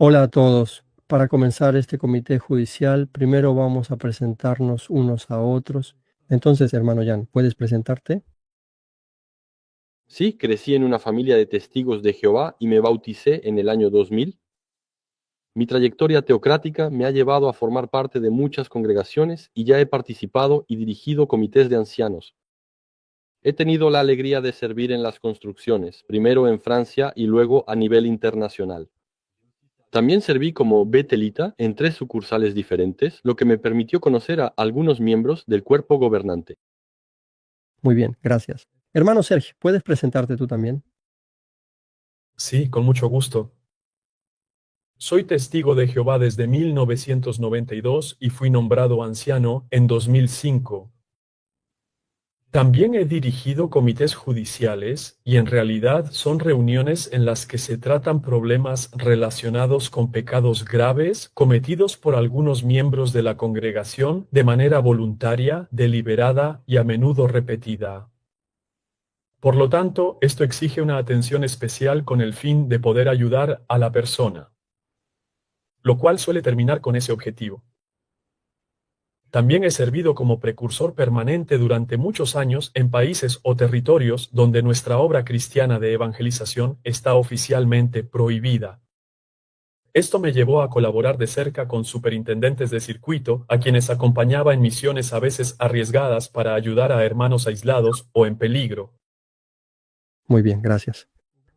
Hola a todos. Para comenzar este comité judicial, primero vamos a presentarnos unos a otros. Entonces, hermano Jan, ¿puedes presentarte? Sí, crecí en una familia de testigos de Jehová y me bauticé en el año 2000. Mi trayectoria teocrática me ha llevado a formar parte de muchas congregaciones y ya he participado y dirigido comités de ancianos. He tenido la alegría de servir en las construcciones, primero en Francia y luego a nivel internacional. También serví como betelita en 3 sucursales diferentes, lo que me permitió conocer a algunos miembros del cuerpo gobernante. Muy bien, gracias. Hermano Sergio, ¿puedes presentarte tú también? Sí, con mucho gusto. Soy testigo de Jehová desde 1992 y fui nombrado anciano en 2005. También he dirigido comités judiciales y en realidad son reuniones en las que se tratan problemas relacionados con pecados graves cometidos por algunos miembros de la congregación de manera voluntaria, deliberada y a menudo repetida. Por lo tanto, esto exige una atención especial con el fin de poder ayudar a la persona, lo cual suele terminar con ese objetivo. También he servido como precursor permanente durante muchos años en países o territorios donde nuestra obra cristiana de evangelización está oficialmente prohibida. Esto me llevó a colaborar de cerca con superintendentes de circuito, a quienes acompañaba en misiones a veces arriesgadas para ayudar a hermanos aislados o en peligro. Muy bien, gracias.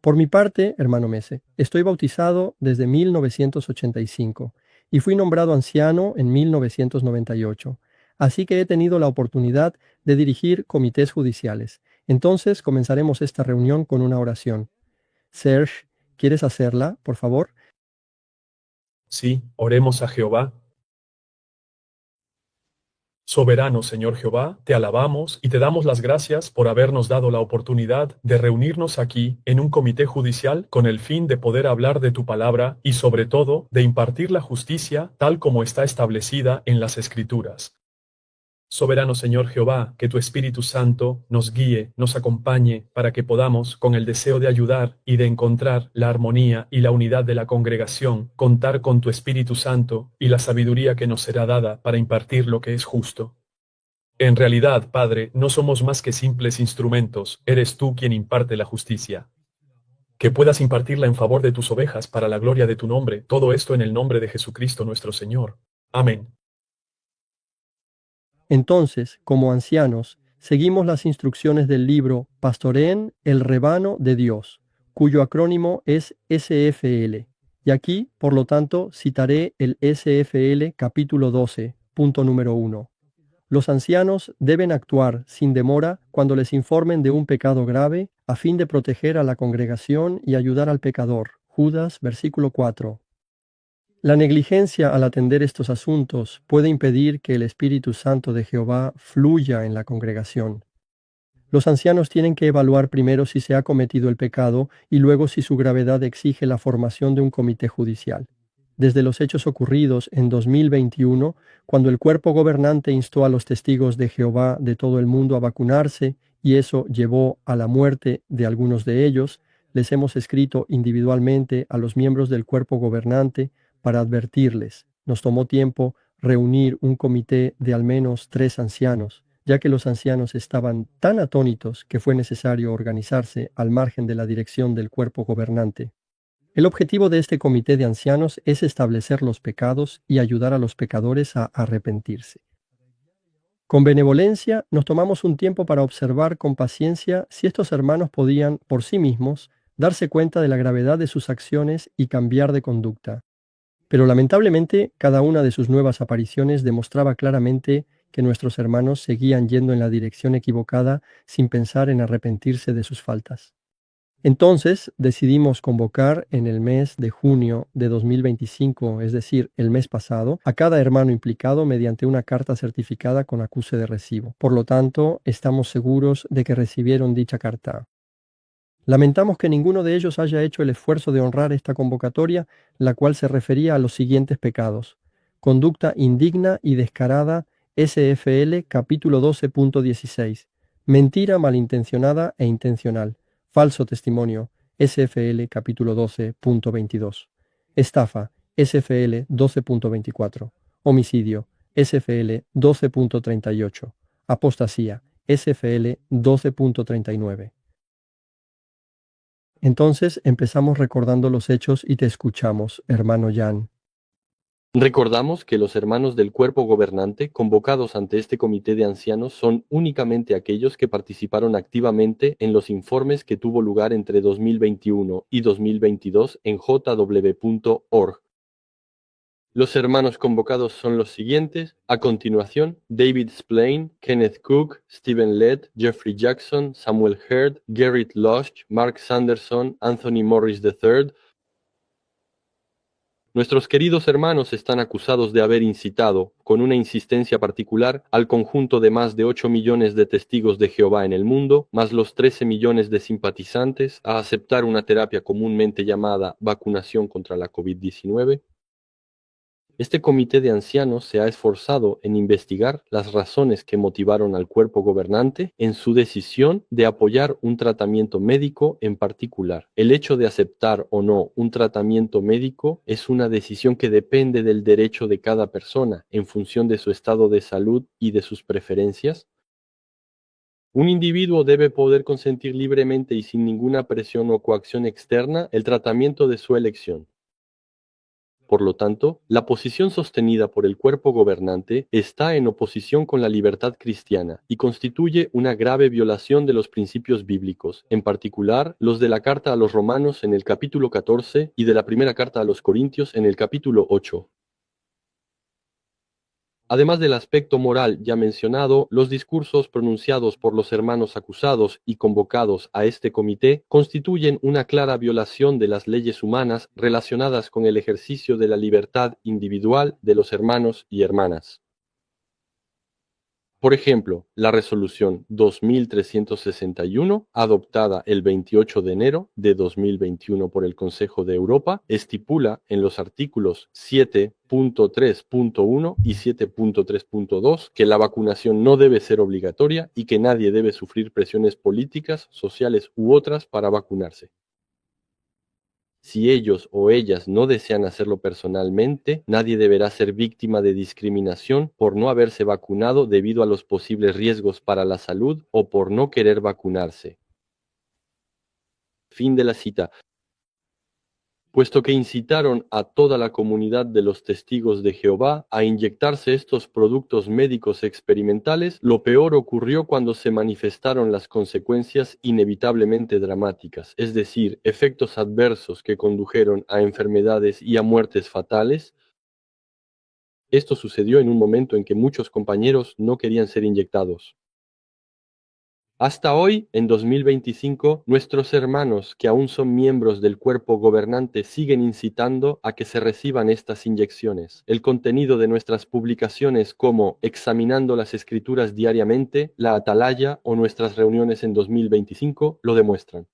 Por mi parte, hermano Mese, estoy bautizado desde 1985 y fui nombrado anciano en 1998. Así que he tenido la oportunidad de dirigir comités judiciales. Entonces comenzaremos esta reunión con una oración. Serge, ¿quieres hacerla, por favor? Sí, oremos a Jehová. Soberano Señor Jehová, te alabamos y te damos las gracias por habernos dado la oportunidad de reunirnos aquí en un comité judicial con el fin de poder hablar de tu palabra y sobre todo de impartir la justicia tal como está establecida en las Escrituras. Soberano Señor Jehová, que tu Espíritu Santo nos guíe, nos acompañe, para que podamos, con el deseo de ayudar y de encontrar la armonía y la unidad de la congregación, contar con tu Espíritu Santo y la sabiduría que nos será dada para impartir lo que es justo. En realidad, Padre, no somos más que simples instrumentos, eres tú quien imparte la justicia. Que puedas impartirla en favor de tus ovejas para la gloria de tu nombre, todo esto en el nombre de Jesucristo nuestro Señor. Amén. Entonces, como ancianos, seguimos las instrucciones del libro Pastoreen el Rebano de Dios, cuyo acrónimo es SFL. Y aquí, por lo tanto, citaré el SFL capítulo 12, punto número 1. Los ancianos deben actuar sin demora cuando les informen de un pecado grave, a fin de proteger a la congregación y ayudar al pecador. Judas, versículo 4. La negligencia al atender estos asuntos puede impedir que el Espíritu Santo de Jehová fluya en la congregación. Los ancianos tienen que evaluar primero si se ha cometido el pecado y luego si su gravedad exige la formación de un comité judicial. Desde los hechos ocurridos en 2021, cuando el cuerpo gobernante instó a los testigos de Jehová de todo el mundo a vacunarse y eso llevó a la muerte de algunos de ellos, les hemos escrito individualmente a los miembros del cuerpo gobernante para advertirles. Nos tomó tiempo reunir un comité de al menos 3 ancianos, ya que los ancianos estaban tan atónitos que fue necesario organizarse al margen de la dirección del cuerpo gobernante. El objetivo de este comité de ancianos es establecer los pecados y ayudar a los pecadores a arrepentirse. Con benevolencia nos tomamos un tiempo para observar con paciencia si estos hermanos podían, por sí mismos, darse cuenta de la gravedad de sus acciones y cambiar de conducta. Pero lamentablemente, cada una de sus nuevas apariciones demostraba claramente que nuestros hermanos seguían yendo en la dirección equivocada sin pensar en arrepentirse de sus faltas. Entonces decidimos convocar en el mes de junio de 2025, es decir, el mes pasado, a cada hermano implicado mediante una carta certificada con acuse de recibo. Por lo tanto, estamos seguros de que recibieron dicha carta. Lamentamos que ninguno de ellos haya hecho el esfuerzo de honrar esta convocatoria, la cual se refería a los siguientes pecados: conducta indigna y descarada, SFL capítulo 12.16, mentira malintencionada e intencional, falso testimonio, SFL capítulo 12.22, estafa, SFL 12.24, homicidio, SFL 12.38, apostasía, SFL 12.39. Entonces empezamos recordando los hechos y te escuchamos, hermano Jan. Recordamos que los hermanos del cuerpo gobernante convocados ante este comité de ancianos son únicamente aquellos que participaron activamente en los informes que tuvo lugar entre 2021 y 2022 en jw.org. Los hermanos convocados son los siguientes. A continuación, David Splane, Kenneth Cook, Stephen Lett, Jeffrey Jackson, Samuel Herd, Gerrit Losch, Mark Sanderson, Anthony Morris III. Nuestros queridos hermanos están acusados de haber incitado, con una insistencia particular, al conjunto de más de 8 millones de testigos de Jehová en el mundo, más los 13 millones de simpatizantes, a aceptar una terapia comúnmente llamada vacunación contra la COVID-19. Este comité de ancianos se ha esforzado en investigar las razones que motivaron al cuerpo gobernante en su decisión de apoyar un tratamiento médico en particular. El hecho de aceptar o no un tratamiento médico es una decisión que depende del derecho de cada persona en función de su estado de salud y de sus preferencias. Un individuo debe poder consentir libremente y sin ninguna presión o coacción externa el tratamiento de su elección. Por lo tanto, la posición sostenida por el cuerpo gobernante está en oposición con la libertad cristiana y constituye una grave violación de los principios bíblicos, en particular los de la Carta a los Romanos en el capítulo 14 y de la primera Carta a los Corintios en el capítulo 8. Además del aspecto moral ya mencionado, los discursos pronunciados por los hermanos acusados y convocados a este comité constituyen una clara violación de las leyes humanas relacionadas con el ejercicio de la libertad individual de los hermanos y hermanas. Por ejemplo, la resolución 2361, adoptada el 28 de enero de 2021 por el Consejo de Europa, estipula en los artículos 7.3.1 y 7.3.2 que la vacunación no debe ser obligatoria y que nadie debe sufrir presiones políticas, sociales u otras para vacunarse. Si ellos o ellas no desean hacerlo personalmente, nadie deberá ser víctima de discriminación por no haberse vacunado debido a los posibles riesgos para la salud o por no querer vacunarse. Fin de la cita. Puesto que incitaron a toda la comunidad de los testigos de Jehová a inyectarse estos productos médicos experimentales, lo peor ocurrió cuando se manifestaron las consecuencias inevitablemente dramáticas, es decir, efectos adversos que condujeron a enfermedades y a muertes fatales. Esto sucedió en un momento en que muchos compañeros no querían ser inyectados. Hasta hoy, en 2025, nuestros hermanos que aún son miembros del cuerpo gobernante siguen incitando a que se reciban estas inyecciones. El contenido de nuestras publicaciones como Examinando las Escrituras diariamente, La Atalaya o nuestras reuniones en 2025 lo demuestran.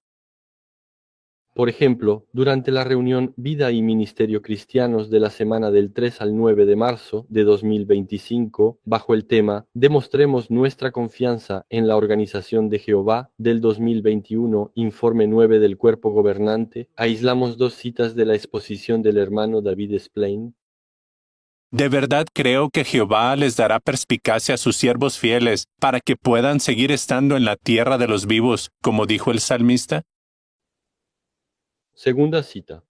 Por ejemplo, durante la reunión Vida y Ministerio Cristianos de la semana del 3 al 9 de marzo de 2025, bajo el tema Demostremos nuestra confianza en la Organización de Jehová del 2021, informe 9 del cuerpo gobernante, aislamos dos citas de la exposición del hermano David Splane. De verdad creo que Jehová les dará perspicacia a sus siervos fieles para que puedan seguir estando en la tierra de los vivos, como dijo el salmista. Segunda cita.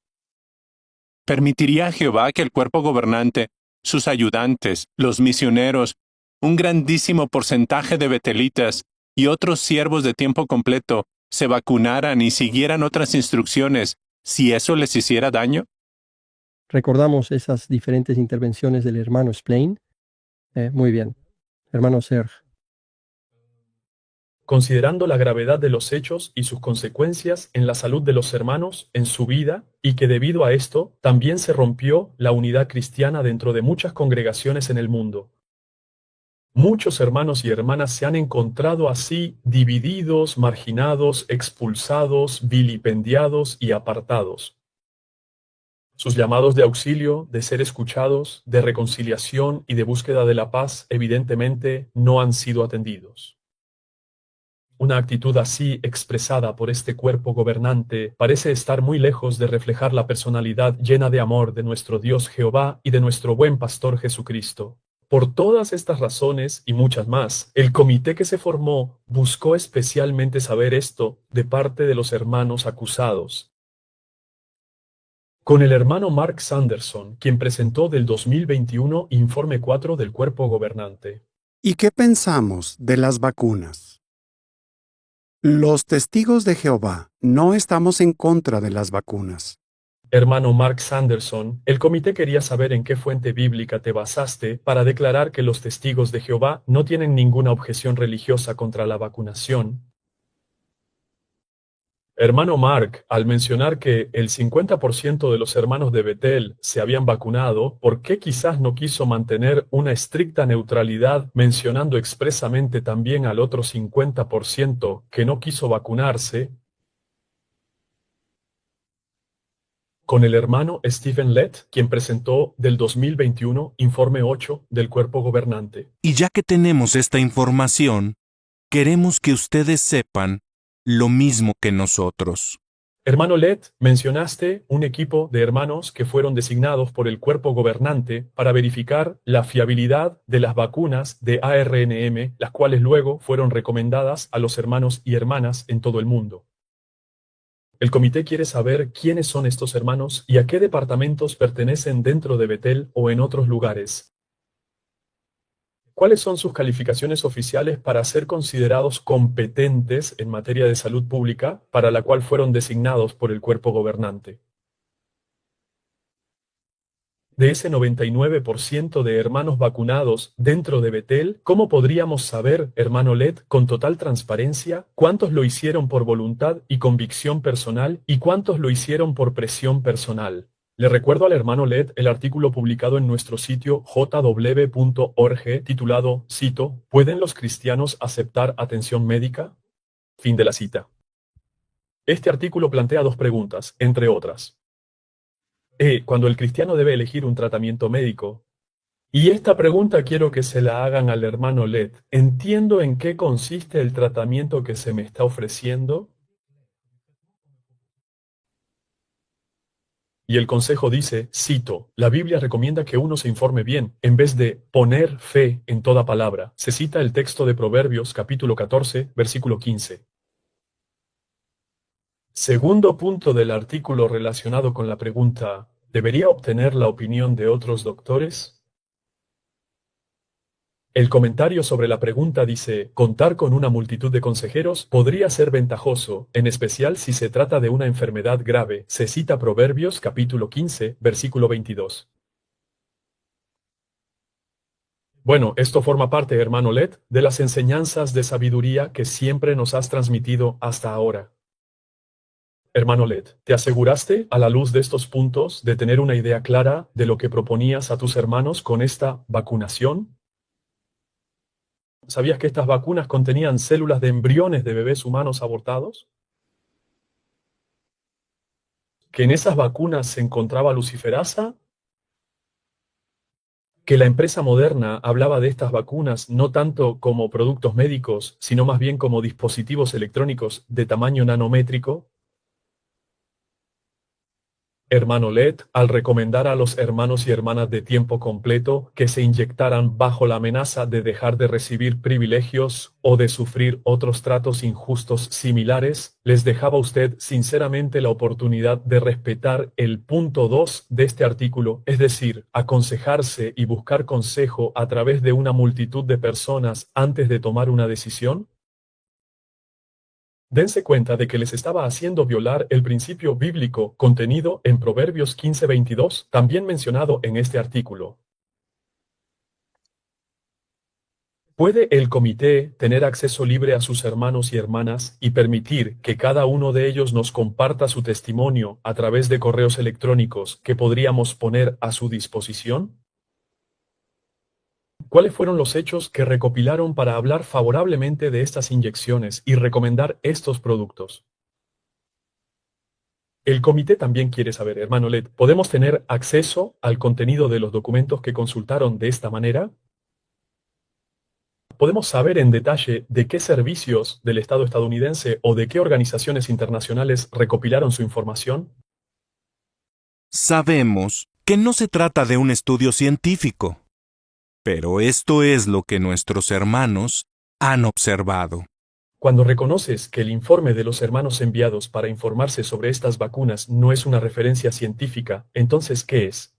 ¿Permitiría a Jehová que el cuerpo gobernante, sus ayudantes, los misioneros, un grandísimo porcentaje de betelitas y otros siervos de tiempo completo se vacunaran y siguieran otras instrucciones si eso les hiciera daño? ¿Recordamos esas diferentes intervenciones del hermano Splane? Muy bien. Hermano Serge. Considerando la gravedad de los hechos y sus consecuencias en la salud de los hermanos, en su vida, y que debido a esto también se rompió la unidad cristiana dentro de muchas congregaciones en el mundo. Muchos hermanos y hermanas se han encontrado así divididos, marginados, expulsados, vilipendiados y apartados. Sus llamados de auxilio, de ser escuchados, de reconciliación y de búsqueda de la paz, evidentemente, no han sido atendidos. una actitud así expresada por este cuerpo gobernante parece estar muy lejos de reflejar la personalidad llena de amor de nuestro Dios Jehová y de nuestro buen pastor Jesucristo. Por todas estas razones y muchas más, el comité que se formó buscó especialmente saber esto de parte de los hermanos acusados. Con el hermano Mark Sanderson, quien presentó del 2021 Informe 4 del Cuerpo Gobernante. ¿Y qué pensamos de las vacunas? Los testigos de Jehová no estamos en contra de las vacunas. Hermano Mark Sanderson, el comité quería saber en qué fuente bíblica te basaste para declarar que los testigos de Jehová no tienen ninguna objeción religiosa contra la vacunación. Hermano Mark, al mencionar que el 50% de los hermanos de Betel se habían vacunado, ¿por qué quizás no quiso mantener una estricta neutralidad mencionando expresamente también al otro 50% que no quiso vacunarse? Con el hermano Stephen Lett, quien presentó del 2021 Informe 8 del Cuerpo Gobernante. Y ya que tenemos esta información, queremos que ustedes sepan lo mismo que nosotros. Hermano Lett, mencionaste un equipo de hermanos que fueron designados por el cuerpo gobernante para verificar la fiabilidad de las vacunas de ARNM, las cuales luego fueron recomendadas a los hermanos y hermanas en todo el mundo. El comité quiere saber quiénes son estos hermanos y a qué departamentos pertenecen dentro de Betel o en otros lugares. ¿Cuáles son sus calificaciones oficiales para ser considerados competentes en materia de salud pública, para la cual fueron designados por el cuerpo gobernante? De ese 99% de hermanos vacunados dentro de Betel, ¿cómo podríamos saber, hermano Lett, con total transparencia, cuántos lo hicieron por voluntad y convicción personal y cuántos lo hicieron por presión personal? Le recuerdo al hermano Lett el artículo publicado en nuestro sitio jw.org titulado, cito, ¿pueden los cristianos aceptar atención médica? Fin de la cita. Este artículo plantea dos preguntas, entre otras. Cuando el cristiano debe elegir un tratamiento médico. Y esta pregunta quiero que se la hagan al hermano Lett. ¿Entiendo en qué consiste el tratamiento que se me está ofreciendo? Y el consejo dice, cito, la Biblia recomienda que uno se informe bien, en vez de poner fe en toda palabra. Se cita el texto de Proverbios, capítulo 14, versículo 15. Segundo punto del artículo relacionado con la pregunta, ¿debería obtener la opinión de otros doctores? El comentario sobre la pregunta dice, contar con una multitud de consejeros podría ser ventajoso, en especial si se trata de una enfermedad grave. Se cita Proverbios capítulo 15, versículo 22. Bueno, esto forma parte, hermano Lett, de las enseñanzas de sabiduría que siempre nos has transmitido hasta ahora. Hermano Lett, ¿te aseguraste, a la luz de estos puntos, de tener una idea clara de lo que proponías a tus hermanos con esta vacunación? ¿Sabías que estas vacunas contenían células de embriones de bebés humanos abortados? ¿Que en esas vacunas se encontraba luciferasa? ¿Que la empresa Moderna hablaba de estas vacunas no tanto como productos médicos, sino más bien como dispositivos electrónicos de tamaño nanométrico? Hermano Lett, al recomendar a los hermanos y hermanas de tiempo completo que se inyectaran bajo la amenaza de dejar de recibir privilegios o de sufrir otros tratos injustos similares, les dejaba usted sinceramente la oportunidad de respetar el punto 2 de este artículo, es decir, aconsejarse y buscar consejo a través de una multitud de personas antes de tomar una decisión? Dense cuenta de que les estaba haciendo violar el principio bíblico contenido en Proverbios 15:22, también mencionado en este artículo. ¿Puede el comité tener acceso libre a sus hermanos y hermanas y permitir que cada uno de ellos nos comparta su testimonio a través de correos electrónicos que podríamos poner a su disposición? ¿Cuáles fueron los hechos que recopilaron para hablar favorablemente de estas inyecciones y recomendar estos productos? El comité también quiere saber, hermano Lett, ¿podemos tener acceso al contenido de los documentos que consultaron de esta manera? ¿Podemos saber en detalle de qué servicios del Estado estadounidense o de qué organizaciones internacionales recopilaron su información? Sabemos que no se trata de un estudio científico, pero esto es lo que nuestros hermanos han observado. Cuando reconoces que el informe de los hermanos enviados para informarse sobre estas vacunas no es una referencia científica, entonces, ¿qué es?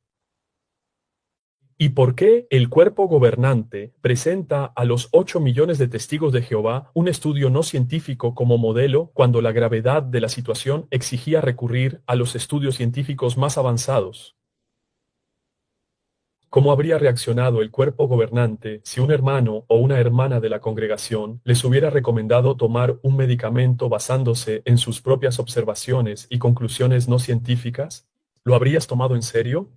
¿Y por qué el cuerpo gobernante presenta a los 8 millones de testigos de Jehová un estudio no científico como modelo cuando la gravedad de la situación exigía recurrir a los estudios científicos más avanzados? ¿Cómo habría reaccionado el cuerpo gobernante si un hermano o una hermana de la congregación les hubiera recomendado tomar un medicamento basándose en sus propias observaciones y conclusiones no científicas? ¿Lo habrías tomado en serio?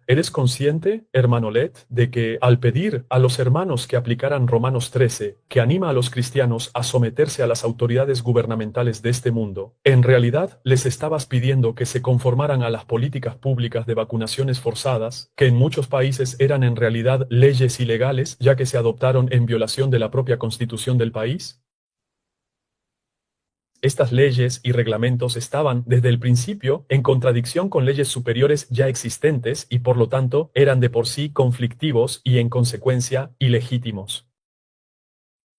¿Eres consciente, hermano Led, de que al pedir a los hermanos que aplicaran Romanos 13, que anima a los cristianos a someterse a las autoridades gubernamentales de este mundo, en realidad les estabas pidiendo que se conformaran a las políticas públicas de vacunaciones forzadas, que en muchos países eran en realidad leyes ilegales, ya que se adoptaron en violación de la propia constitución del país? Estas leyes y reglamentos estaban, desde el principio, en contradicción con leyes superiores ya existentes y, por lo tanto, eran de por sí conflictivos y, en consecuencia, ilegítimos.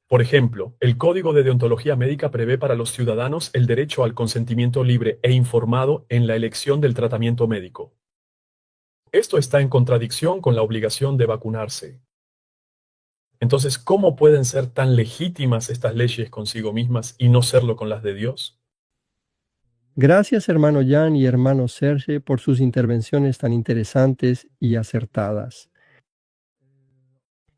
Por ejemplo, el Código de Deontología Médica prevé para los ciudadanos el derecho al consentimiento libre e informado en la elección del tratamiento médico. Esto está en contradicción con la obligación de vacunarse. Entonces, ¿cómo pueden ser tan legítimas estas leyes consigo mismas y no serlo con las de Dios? Gracias, hermano Jan y hermano Serge, por sus intervenciones tan interesantes y acertadas.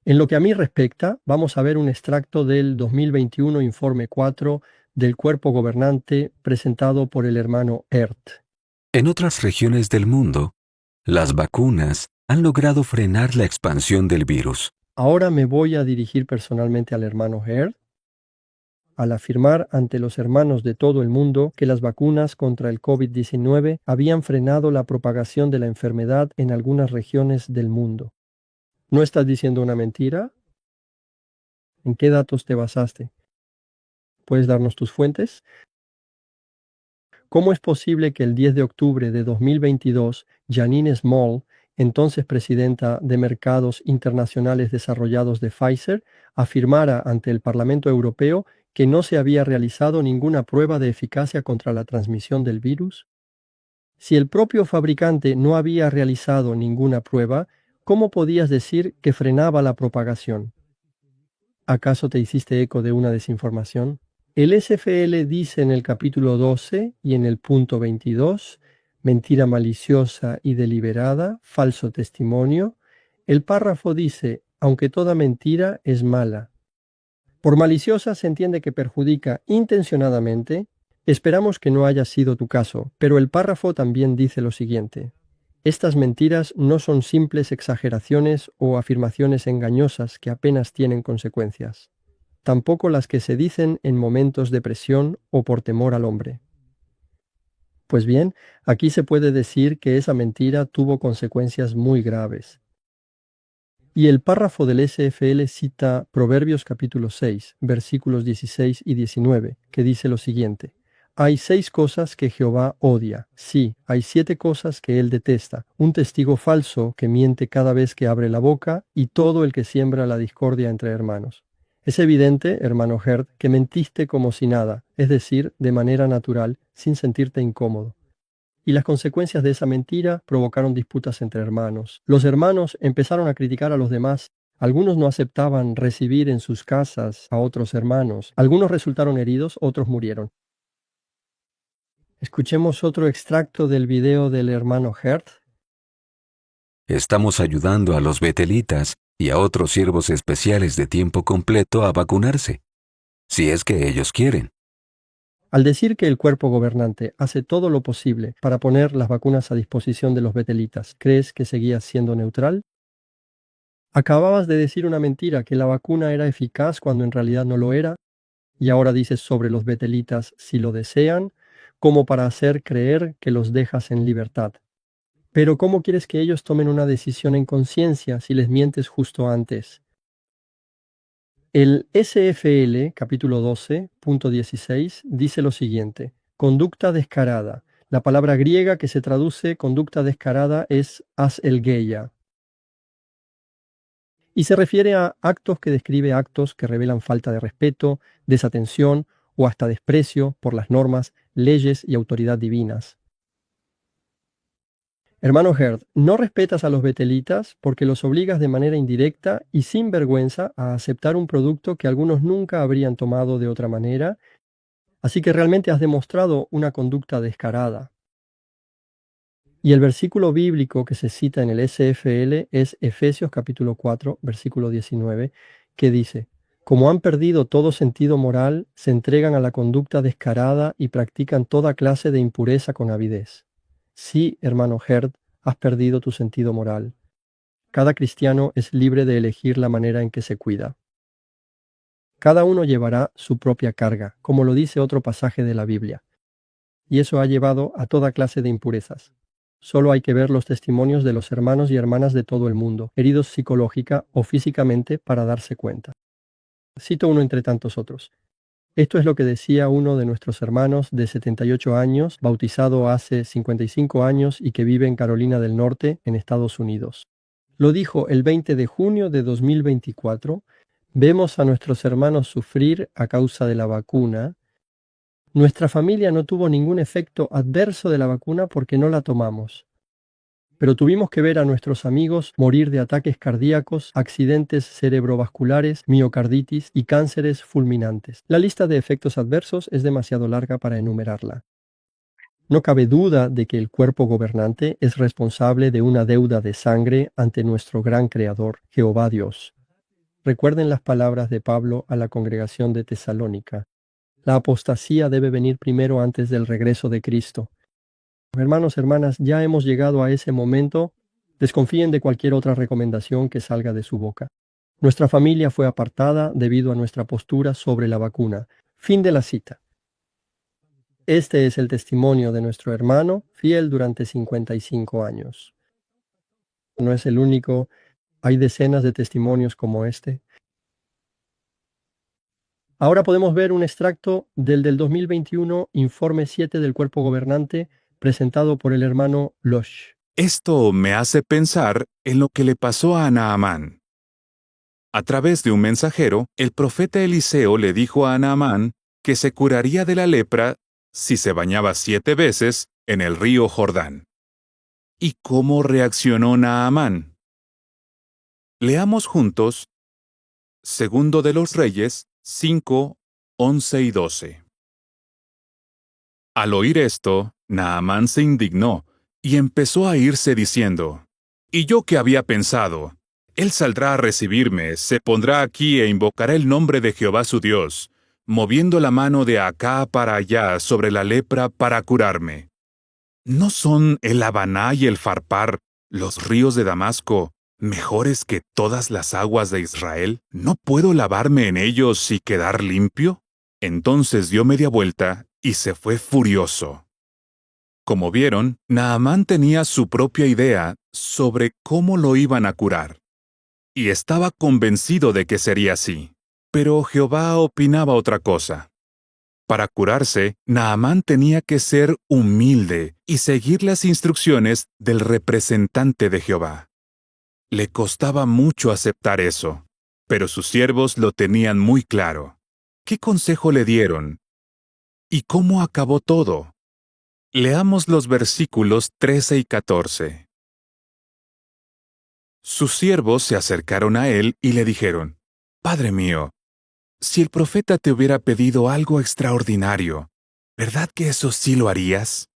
En lo que a mí respecta, vamos a ver un extracto del 2021 Informe 4 del Cuerpo Gobernante presentado por el hermano Ert. En otras regiones del mundo, las vacunas han logrado frenar la expansión del virus. Ahora me voy a dirigir personalmente al hermano Ert al afirmar ante los hermanos de todo el mundo que las vacunas contra el COVID-19 habían frenado la propagación de la enfermedad en algunas regiones del mundo. ¿No estás diciendo una mentira? ¿En qué datos te basaste? ¿Puedes darnos tus fuentes? ¿Cómo es posible que el 10 de octubre de 2022, Janine Small, entonces presidenta de Mercados Internacionales Desarrollados de Pfizer, afirmara ante el Parlamento Europeo que no se había realizado ninguna prueba de eficacia contra la transmisión del virus? Si el propio fabricante no había realizado ninguna prueba, ¿cómo podías decir que frenaba la propagación? ¿Acaso te hiciste eco de una desinformación? El SFL dice en el capítulo 12 y en el punto 22, mentira maliciosa y deliberada, falso testimonio. El párrafo dice, aunque toda mentira es mala. Por maliciosa se entiende que perjudica intencionadamente. Esperamos que no haya sido tu caso, pero el párrafo también dice lo siguiente. Estas mentiras no son simples exageraciones o afirmaciones engañosas que apenas tienen consecuencias. Tampoco las que se dicen en momentos de presión o por temor al hombre. Pues bien, aquí se puede decir que esa mentira tuvo consecuencias muy graves. Y el párrafo del SFL cita Proverbios capítulo 6, versículos 16 y 19, que dice lo siguiente. Hay 6 cosas que Jehová odia. Sí, hay 7 cosas que él detesta. Un testigo falso que miente cada vez que abre la boca y todo el que siembra la discordia entre hermanos. Es evidente, hermano Herd, que mentiste como si nada, es decir, de manera natural, sin sentirte incómodo. Y las consecuencias de esa mentira provocaron disputas entre hermanos. Los hermanos empezaron a criticar a los demás. Algunos no aceptaban recibir en sus casas a otros hermanos. Algunos resultaron heridos, otros murieron. Escuchemos otro extracto del video del hermano Herd. Estamos ayudando a los betelitas y a otros siervos especiales de tiempo completo a vacunarse, si es que ellos quieren. Al decir que el cuerpo gobernante hace todo lo posible para poner las vacunas a disposición de los betelitas, ¿crees que seguías siendo neutral? Acababas de decir una mentira, que la vacuna era eficaz cuando en realidad no lo era, y ahora dices sobre los betelitas si lo desean, como para hacer creer que los dejas en libertad. Pero ¿cómo quieres que ellos tomen una decisión en conciencia si les mientes justo antes? El SFL, capítulo 12, punto 16, dice lo siguiente: conducta descarada. La palabra griega que se traduce conducta descarada es as'elgeia. Y se refiere a actos que describe actos que revelan falta de respeto, desatención o hasta desprecio por las normas, leyes y autoridad divinas. Hermano Herd, no respetas a los betelitas porque los obligas de manera indirecta y sin vergüenza a aceptar un producto que algunos nunca habrían tomado de otra manera, así que realmente has demostrado una conducta descarada. Y el versículo bíblico que se cita en el SFL es Efesios capítulo 4, versículo 19, que dice: como han perdido todo sentido moral, se entregan a la conducta descarada y practican toda clase de impureza con avidez. Sí, hermano Herd, has perdido tu sentido moral. Cada cristiano es libre de elegir la manera en que se cuida. Cada uno llevará su propia carga, como lo dice otro pasaje de la Biblia. Y eso ha llevado a toda clase de impurezas. Solo hay que ver los testimonios de los hermanos y hermanas de todo el mundo, heridos psicológica o físicamente, para darse cuenta. Cito uno entre tantos otros. Esto es lo que decía uno de nuestros hermanos de 78 años, bautizado hace 55 años y que vive en Carolina del Norte, en Estados Unidos. Lo dijo el 20 de junio de 2024. Vemos a nuestros hermanos sufrir a causa de la vacuna. Nuestra familia no tuvo ningún efecto adverso de la vacuna porque no la tomamos. Pero tuvimos que ver a nuestros amigos morir de ataques cardíacos, accidentes cerebrovasculares, miocarditis y cánceres fulminantes. La lista de efectos adversos es demasiado larga para enumerarla. No cabe duda de que el cuerpo gobernante es responsable de una deuda de sangre ante nuestro gran Creador, Jehová Dios. Recuerden las palabras de Pablo a la congregación de Tesalónica. La apostasía debe venir primero antes del regreso de Cristo. Hermanos, hermanas, ya hemos llegado a ese momento. Desconfíen de cualquier otra recomendación que salga de su boca. Nuestra familia fue apartada debido a nuestra postura sobre la vacuna. Fin de la cita. Este es el testimonio de nuestro hermano, fiel durante 55 años. No es el único, hay decenas de testimonios como este. Ahora podemos ver un extracto del 2021 Informe 7 del Cuerpo Gobernante, presentado por el hermano Losh. Esto me hace pensar en lo que le pasó a Naamán. A través de un mensajero, el profeta Eliseo le dijo a Naamán que se curaría de la lepra si se bañaba 7 veces en el río Jordán. ¿Y cómo reaccionó Naamán? Leamos juntos Segundo de los Reyes 5, 11 y 12. Al oír esto, Naamán se indignó y empezó a irse diciendo: ¿Y yo qué había pensado? Él saldrá a recibirme, se pondrá aquí e invocará el nombre de Jehová su Dios, moviendo la mano de acá para allá sobre la lepra para curarme. ¿No son el Habaná y el Farpar, los ríos de Damasco, mejores que todas las aguas de Israel? ¿No puedo lavarme en ellos y quedar limpio? Entonces dio media vuelta y se fue furioso. Como vieron, Naamán tenía su propia idea sobre cómo lo iban a curar. Y estaba convencido de que sería así. Pero Jehová opinaba otra cosa. Para curarse, Naamán tenía que ser humilde y seguir las instrucciones del representante de Jehová. Le costaba mucho aceptar eso, pero sus siervos lo tenían muy claro. ¿Qué consejo le dieron? ¿Y cómo acabó todo? Leamos los versículos 13 y 14. Sus siervos se acercaron a él y le dijeron: Padre mío, si el profeta te hubiera pedido algo extraordinario, ¿verdad que eso sí lo harías?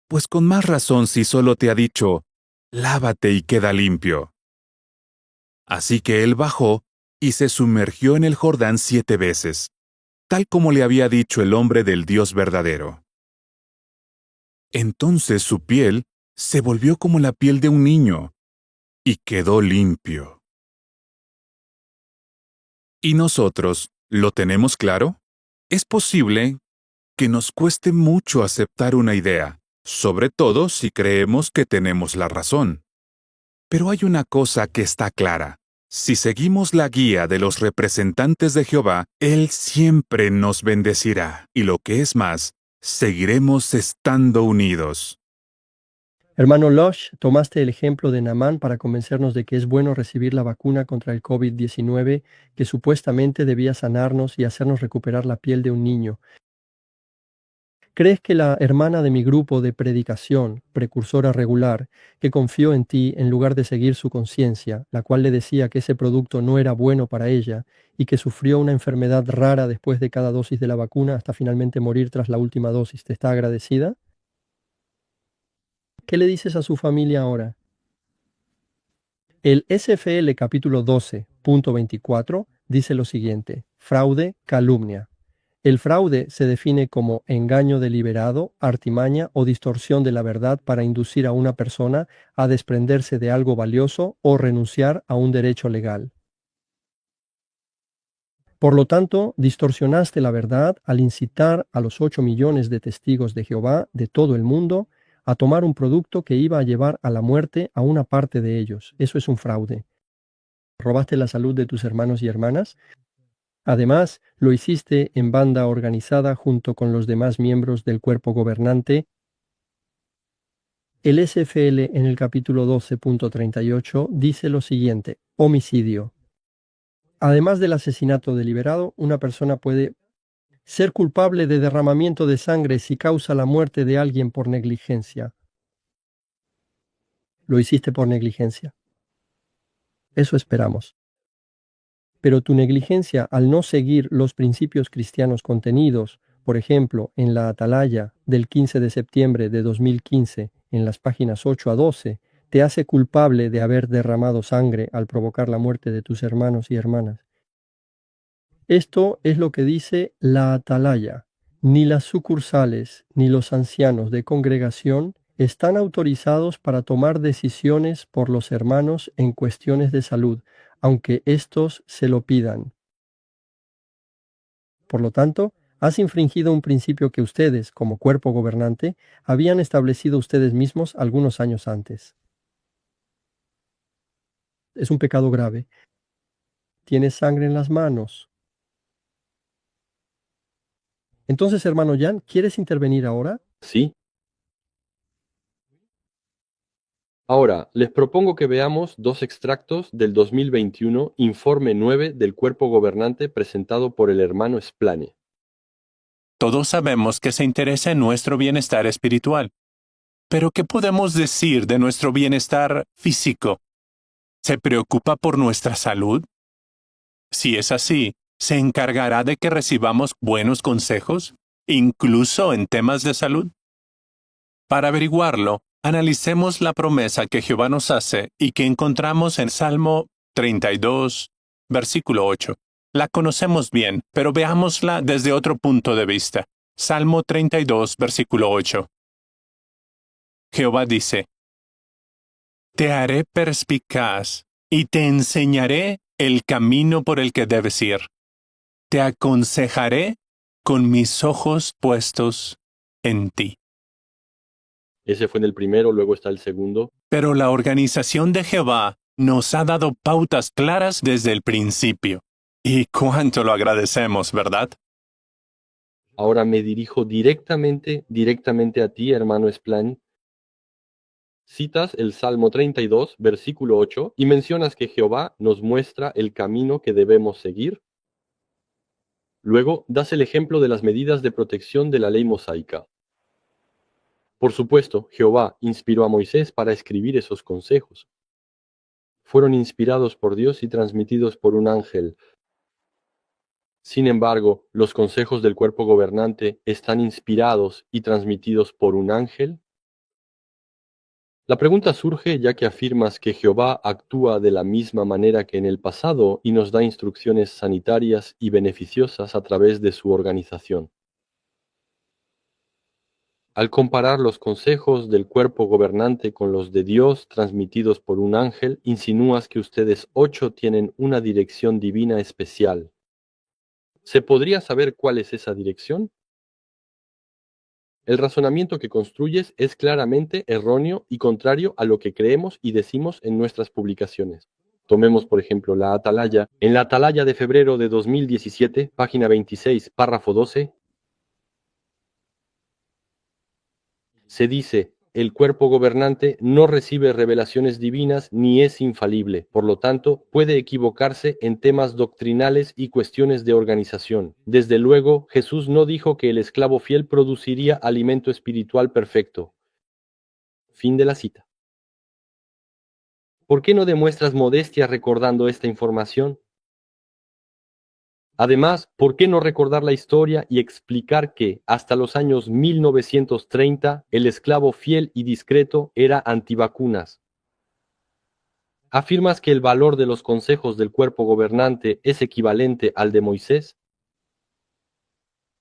Pues con más razón si solo te ha dicho: lávate y queda limpio. Así que él bajó y se sumergió en el Jordán 7 veces, tal como le había dicho el hombre del Dios verdadero. Entonces su piel se volvió como la piel de un niño, y quedó limpio. ¿Y nosotros lo tenemos claro? Es posible que nos cueste mucho aceptar una idea, sobre todo si creemos que tenemos la razón. Pero hay una cosa que está clara. Si seguimos la guía de los representantes de Jehová, Él siempre nos bendecirá, y lo que es más, seguiremos estando unidos. Hermano Lush, tomaste el ejemplo de Naamán para convencernos de que es bueno recibir la vacuna contra el COVID-19 que supuestamente debía sanarnos y hacernos recuperar la piel de un niño. ¿Crees que la hermana de mi grupo de predicación, precursora regular, que confió en ti en lugar de seguir su conciencia, la cual le decía que ese producto no era bueno para ella y que sufrió una enfermedad rara después de cada dosis de la vacuna hasta finalmente morir tras la última dosis, te está agradecida? ¿Qué le dices a su familia ahora? El SFL capítulo 12.24 dice lo siguiente: fraude, calumnia. El fraude se define como engaño deliberado, artimaña o distorsión de la verdad para inducir a una persona a desprenderse de algo valioso o renunciar a un derecho legal. Por lo tanto, distorsionaste la verdad al incitar a los 8 millones de testigos de Jehová de todo el mundo a tomar un producto que iba a llevar a la muerte a una parte de ellos. Eso es un fraude. ¿Robaste la salud de tus hermanos y hermanas? Además, lo hiciste en banda organizada junto con los demás miembros del cuerpo gobernante. El SFL en el capítulo 12.38 dice lo siguiente: homicidio. Además del asesinato deliberado, una persona puede ser culpable de derramamiento de sangre si causa la muerte de alguien por negligencia. Lo hiciste por negligencia. Eso esperamos. Pero tu negligencia al no seguir los principios cristianos contenidos, por ejemplo, en la Atalaya del 15 de septiembre de 2015, en las páginas 8 a 12, te hace culpable de haber derramado sangre al provocar la muerte de tus hermanos y hermanas. Esto es lo que dice la Atalaya. Ni las sucursales ni los ancianos de congregación están autorizados para tomar decisiones por los hermanos en cuestiones de salud, aunque éstos se lo pidan. Por lo tanto, has infringido un principio que ustedes, como cuerpo gobernante, habían establecido ustedes mismos algunos años antes. Es un pecado grave. Tienes sangre en las manos. Entonces, hermano Jan, ¿quieres intervenir ahora? ¿Sí? Ahora, les propongo que veamos dos extractos del 2021 Informe 9 del Cuerpo Gobernante presentado por el hermano Splane. Todos sabemos que se interesa en nuestro bienestar espiritual. Pero ¿qué podemos decir de nuestro bienestar físico? ¿Se preocupa por nuestra salud? Si es así, ¿se encargará de que recibamos buenos consejos, incluso en temas de salud? Para averiguarlo, analicemos la promesa que Jehová nos hace y que encontramos en Salmo 32, versículo 8. La conocemos bien, pero veámosla desde otro punto de vista. Salmo 32, versículo 8. Jehová dice: Te haré perspicaz y te enseñaré el camino por el que debes ir. Te aconsejaré con mis ojos puestos en ti. Ese fue en el primero, luego está el segundo. Pero la organización de Jehová nos ha dado pautas claras desde el principio. Y cuánto lo agradecemos, ¿verdad? Ahora me dirijo directamente a ti, hermano Splane. Citas el Salmo 32, versículo 8, y mencionas que Jehová nos muestra el camino que debemos seguir. Luego, das el ejemplo de las medidas de protección de la ley mosaica. Por supuesto, Jehová inspiró a Moisés para escribir esos consejos. Fueron inspirados por Dios y transmitidos por un ángel. Sin embargo, ¿los consejos del cuerpo gobernante están inspirados y transmitidos por un ángel? La pregunta surge ya que afirmas que Jehová actúa de la misma manera que en el pasado y nos da instrucciones sanitarias y beneficiosas a través de su organización. Al comparar los consejos del cuerpo gobernante con los de Dios transmitidos por un ángel, insinúas que ustedes 8 tienen una dirección divina especial. ¿Se podría saber cuál es esa dirección? El razonamiento que construyes es claramente erróneo y contrario a lo que creemos y decimos en nuestras publicaciones. Tomemos, por ejemplo, la Atalaya. En la Atalaya de febrero de 2017, página 26, párrafo 12, se dice: el cuerpo gobernante no recibe revelaciones divinas ni es infalible, por lo tanto, puede equivocarse en temas doctrinales y cuestiones de organización. Desde luego, Jesús no dijo que el esclavo fiel produciría alimento espiritual perfecto. Fin de la cita. ¿Por qué no demuestras modestia recordando esta información? Además, ¿por qué no recordar la historia y explicar que, hasta los años 1930, el esclavo fiel y discreto era antivacunas? ¿Afirmas que el valor de los consejos del cuerpo gobernante es equivalente al de Moisés?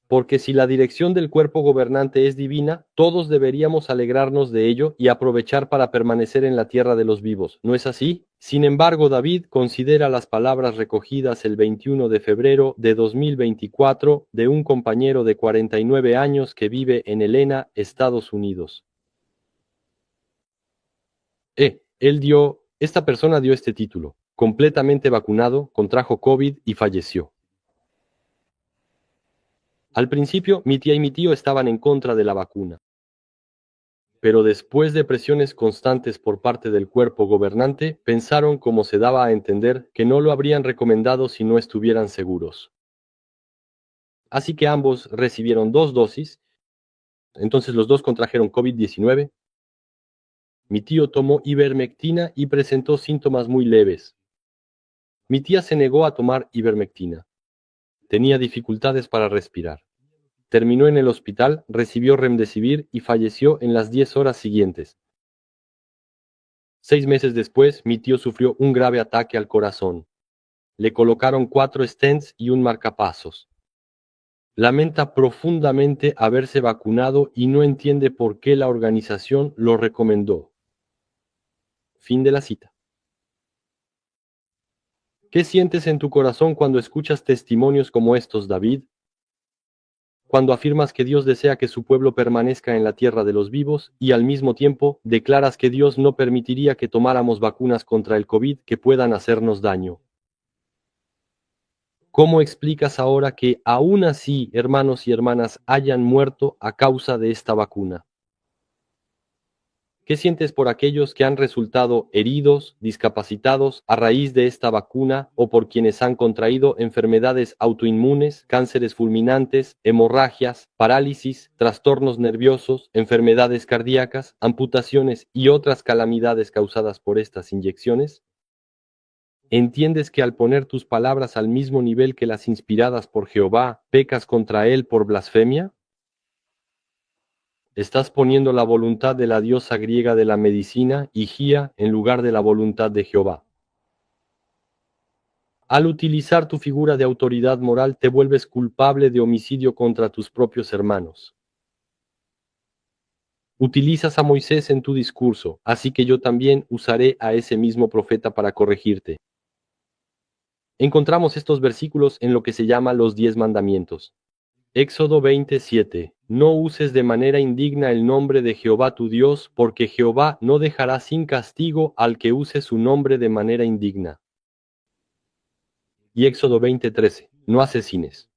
Porque si la dirección del cuerpo gobernante es divina, todos deberíamos alegrarnos de ello y aprovechar para permanecer en la tierra de los vivos, ¿no es así? Sin embargo, David considera las palabras recogidas el 21 de febrero de 2024 de un compañero de 49 años que vive en Helena, Estados Unidos. Esta persona dio este título: completamente vacunado, contrajo COVID y falleció. Al principio, mi tía y mi tío estaban en contra de la vacuna. Pero después de presiones constantes por parte del cuerpo gobernante, pensaron, como se daba a entender, que no lo habrían recomendado si no estuvieran seguros. Así que ambos recibieron 2 dosis, entonces los dos contrajeron COVID-19. Mi tío tomó ivermectina y presentó síntomas muy leves. Mi tía se negó a tomar ivermectina. Tenía dificultades para respirar. Terminó en el hospital, recibió Remdesivir y falleció en las 10 horas siguientes. 6 meses después, mi tío sufrió un grave ataque al corazón. Le colocaron 4 stents y un marcapasos. Lamenta profundamente haberse vacunado y no entiende por qué la organización lo recomendó. Fin de la cita. ¿Qué sientes en tu corazón cuando escuchas testimonios como estos, David? Cuando afirmas que Dios desea que su pueblo permanezca en la tierra de los vivos y al mismo tiempo declaras que Dios no permitiría que tomáramos vacunas contra el COVID que puedan hacernos daño. ¿Cómo explicas ahora que aún así hermanos y hermanas hayan muerto a causa de esta vacuna? ¿Qué sientes por aquellos que han resultado heridos, discapacitados a raíz de esta vacuna o por quienes han contraído enfermedades autoinmunes, cánceres fulminantes, hemorragias, parálisis, trastornos nerviosos, enfermedades cardíacas, amputaciones y otras calamidades causadas por estas inyecciones? ¿Entiendes que al poner tus palabras al mismo nivel que las inspiradas por Jehová, pecas contra él por blasfemia? Estás poniendo la voluntad de la diosa griega de la medicina, Higía, en lugar de la voluntad de Jehová. Al utilizar tu figura de autoridad moral, te vuelves culpable de homicidio contra tus propios hermanos. Utilizas a Moisés en tu discurso, así que yo también usaré a ese mismo profeta para corregirte. Encontramos estos versículos en lo que se llama los 10 mandamientos. Éxodo 27. No uses de manera indigna el nombre de Jehová tu Dios, porque Jehová no dejará sin castigo al que use su nombre de manera indigna. Y Éxodo 20:13. No asesines.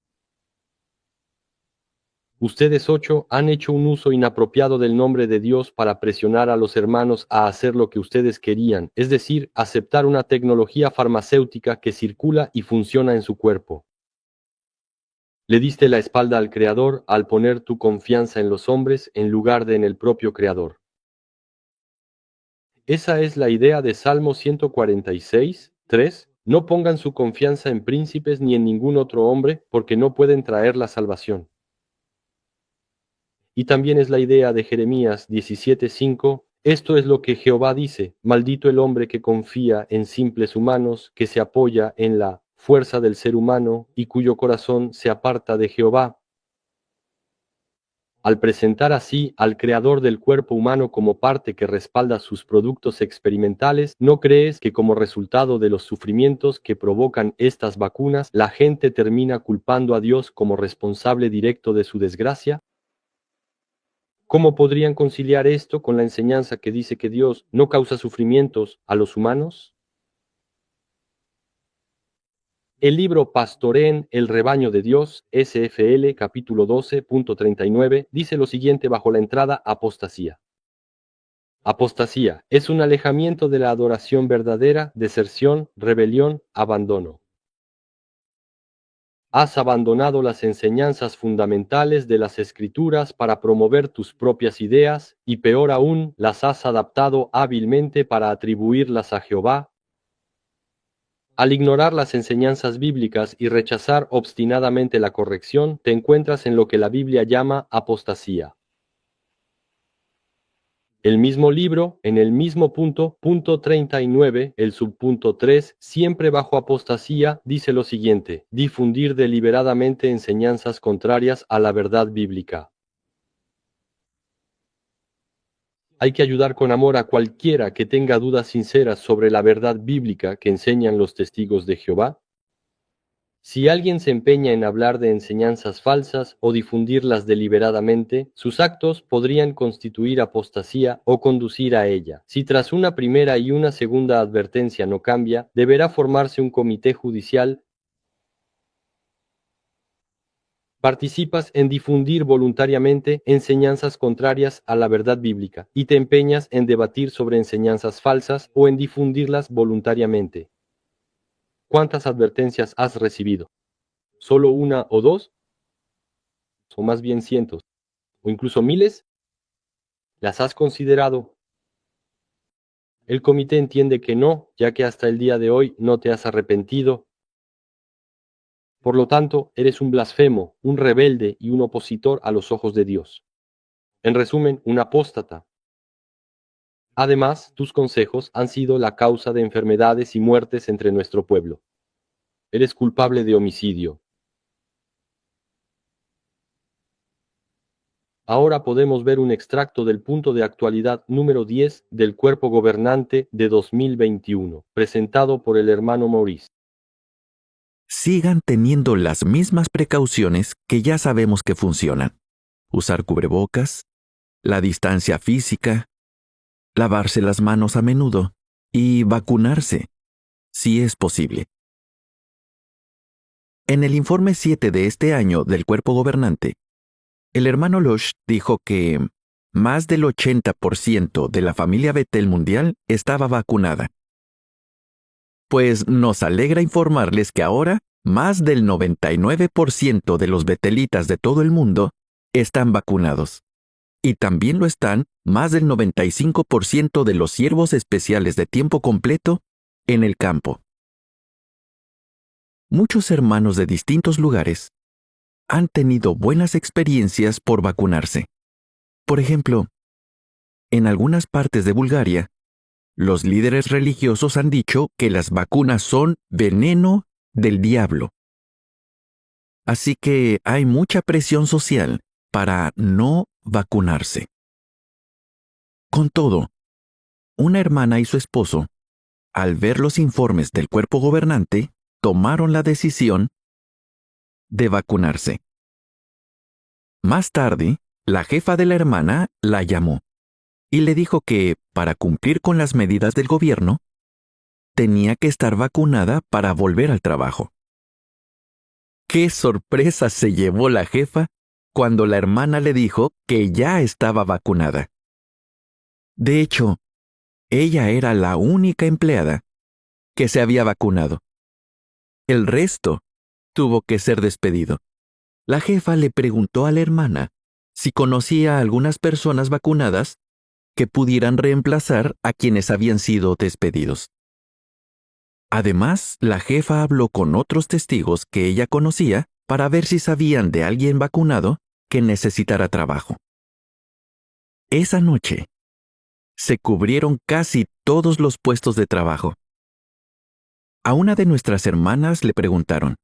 Ustedes 8 han hecho un uso inapropiado del nombre de Dios para presionar a los hermanos a hacer lo que ustedes querían, es decir, aceptar una tecnología farmacéutica que circula y funciona en su cuerpo. Le diste la espalda al Creador al poner tu confianza en los hombres en lugar de en el propio Creador. Esa es la idea de Salmo 146, 3. No pongan su confianza en príncipes ni en ningún otro hombre, porque no pueden traer la salvación. Y también es la idea de Jeremías 17:5. Esto es lo que Jehová dice: maldito el hombre que confía en simples humanos, que se apoya en la fuerza del ser humano y cuyo corazón se aparta de Jehová. Al presentar así al creador del cuerpo humano como parte que respalda sus productos experimentales, ¿no crees que como resultado de los sufrimientos que provocan estas vacunas, la gente termina culpando a Dios como responsable directo de su desgracia? ¿Cómo podrían conciliar esto con la enseñanza que dice que Dios no causa sufrimientos a los humanos? El libro Pastoreen el rebaño de Dios, SFL, capítulo 12.39, dice lo siguiente bajo la entrada apostasía. Apostasía es un alejamiento de la adoración verdadera, deserción, rebelión, abandono. Has abandonado las enseñanzas fundamentales de las Escrituras para promover tus propias ideas, y peor aún, las has adaptado hábilmente para atribuirlas a Jehová. Al ignorar las enseñanzas bíblicas y rechazar obstinadamente la corrección, te encuentras en lo que la Biblia llama apostasía. El mismo libro, en el mismo punto 39, el subpunto 3, siempre bajo apostasía, dice lo siguiente: difundir deliberadamente enseñanzas contrarias a la verdad bíblica. Hay que ayudar con amor a cualquiera que tenga dudas sinceras sobre la verdad bíblica que enseñan los testigos de Jehová. Si alguien se empeña en hablar de enseñanzas falsas o difundirlas deliberadamente, sus actos podrían constituir apostasía o conducir a ella. Si tras una primera y una segunda advertencia no cambia, deberá formarse un comité judicial. Participas en difundir voluntariamente enseñanzas contrarias a la verdad bíblica y te empeñas en debatir sobre enseñanzas falsas o en difundirlas voluntariamente. ¿Cuántas advertencias has recibido? ¿Solo una o dos? ¿O más bien cientos? ¿O incluso miles? ¿Las has considerado? El comité entiende que no, ya que hasta el día de hoy no te has arrepentido. Por lo tanto, eres un blasfemo, un rebelde y un opositor a los ojos de Dios. En resumen, un apóstata. Además, tus consejos han sido la causa de enfermedades y muertes entre nuestro pueblo. Eres culpable de homicidio. Ahora podemos ver un extracto del punto de actualidad número 10 del Cuerpo Gobernante de 2021, presentado por el hermano Maurice. Sigan teniendo las mismas precauciones que ya sabemos que funcionan. Usar cubrebocas, la distancia física, lavarse las manos a menudo y vacunarse, si es posible. En el informe 7 de este año del Cuerpo Gobernante, el hermano Lush dijo que más del 80% de la familia Betel mundial estaba vacunada. Pues nos alegra informarles que ahora más del 99% de los betelitas de todo el mundo están vacunados. Y también lo están más del 95% de los siervos especiales de tiempo completo en el campo. Muchos hermanos de distintos lugares han tenido buenas experiencias por vacunarse. Por ejemplo, en algunas partes de Bulgaria, los líderes religiosos han dicho que las vacunas son veneno del diablo. Así que hay mucha presión social para no vacunarse. Con todo, una hermana y su esposo, al ver los informes del Cuerpo Gobernante, tomaron la decisión de vacunarse. Más tarde, la jefa de la hermana la llamó y le dijo que, para cumplir con las medidas del gobierno, tenía que estar vacunada para volver al trabajo. ¡Qué sorpresa se llevó la jefa cuando la hermana le dijo que ya estaba vacunada! De hecho, ella era la única empleada que se había vacunado. El resto tuvo que ser despedido. La jefa le preguntó a la hermana si conocía a algunas personas vacunadas que pudieran reemplazar a quienes habían sido despedidos. Además, la jefa habló con otros testigos que ella conocía para ver si sabían de alguien vacunado que necesitara trabajo. Esa noche, se cubrieron casi todos los puestos de trabajo. A una de nuestras hermanas le preguntaron: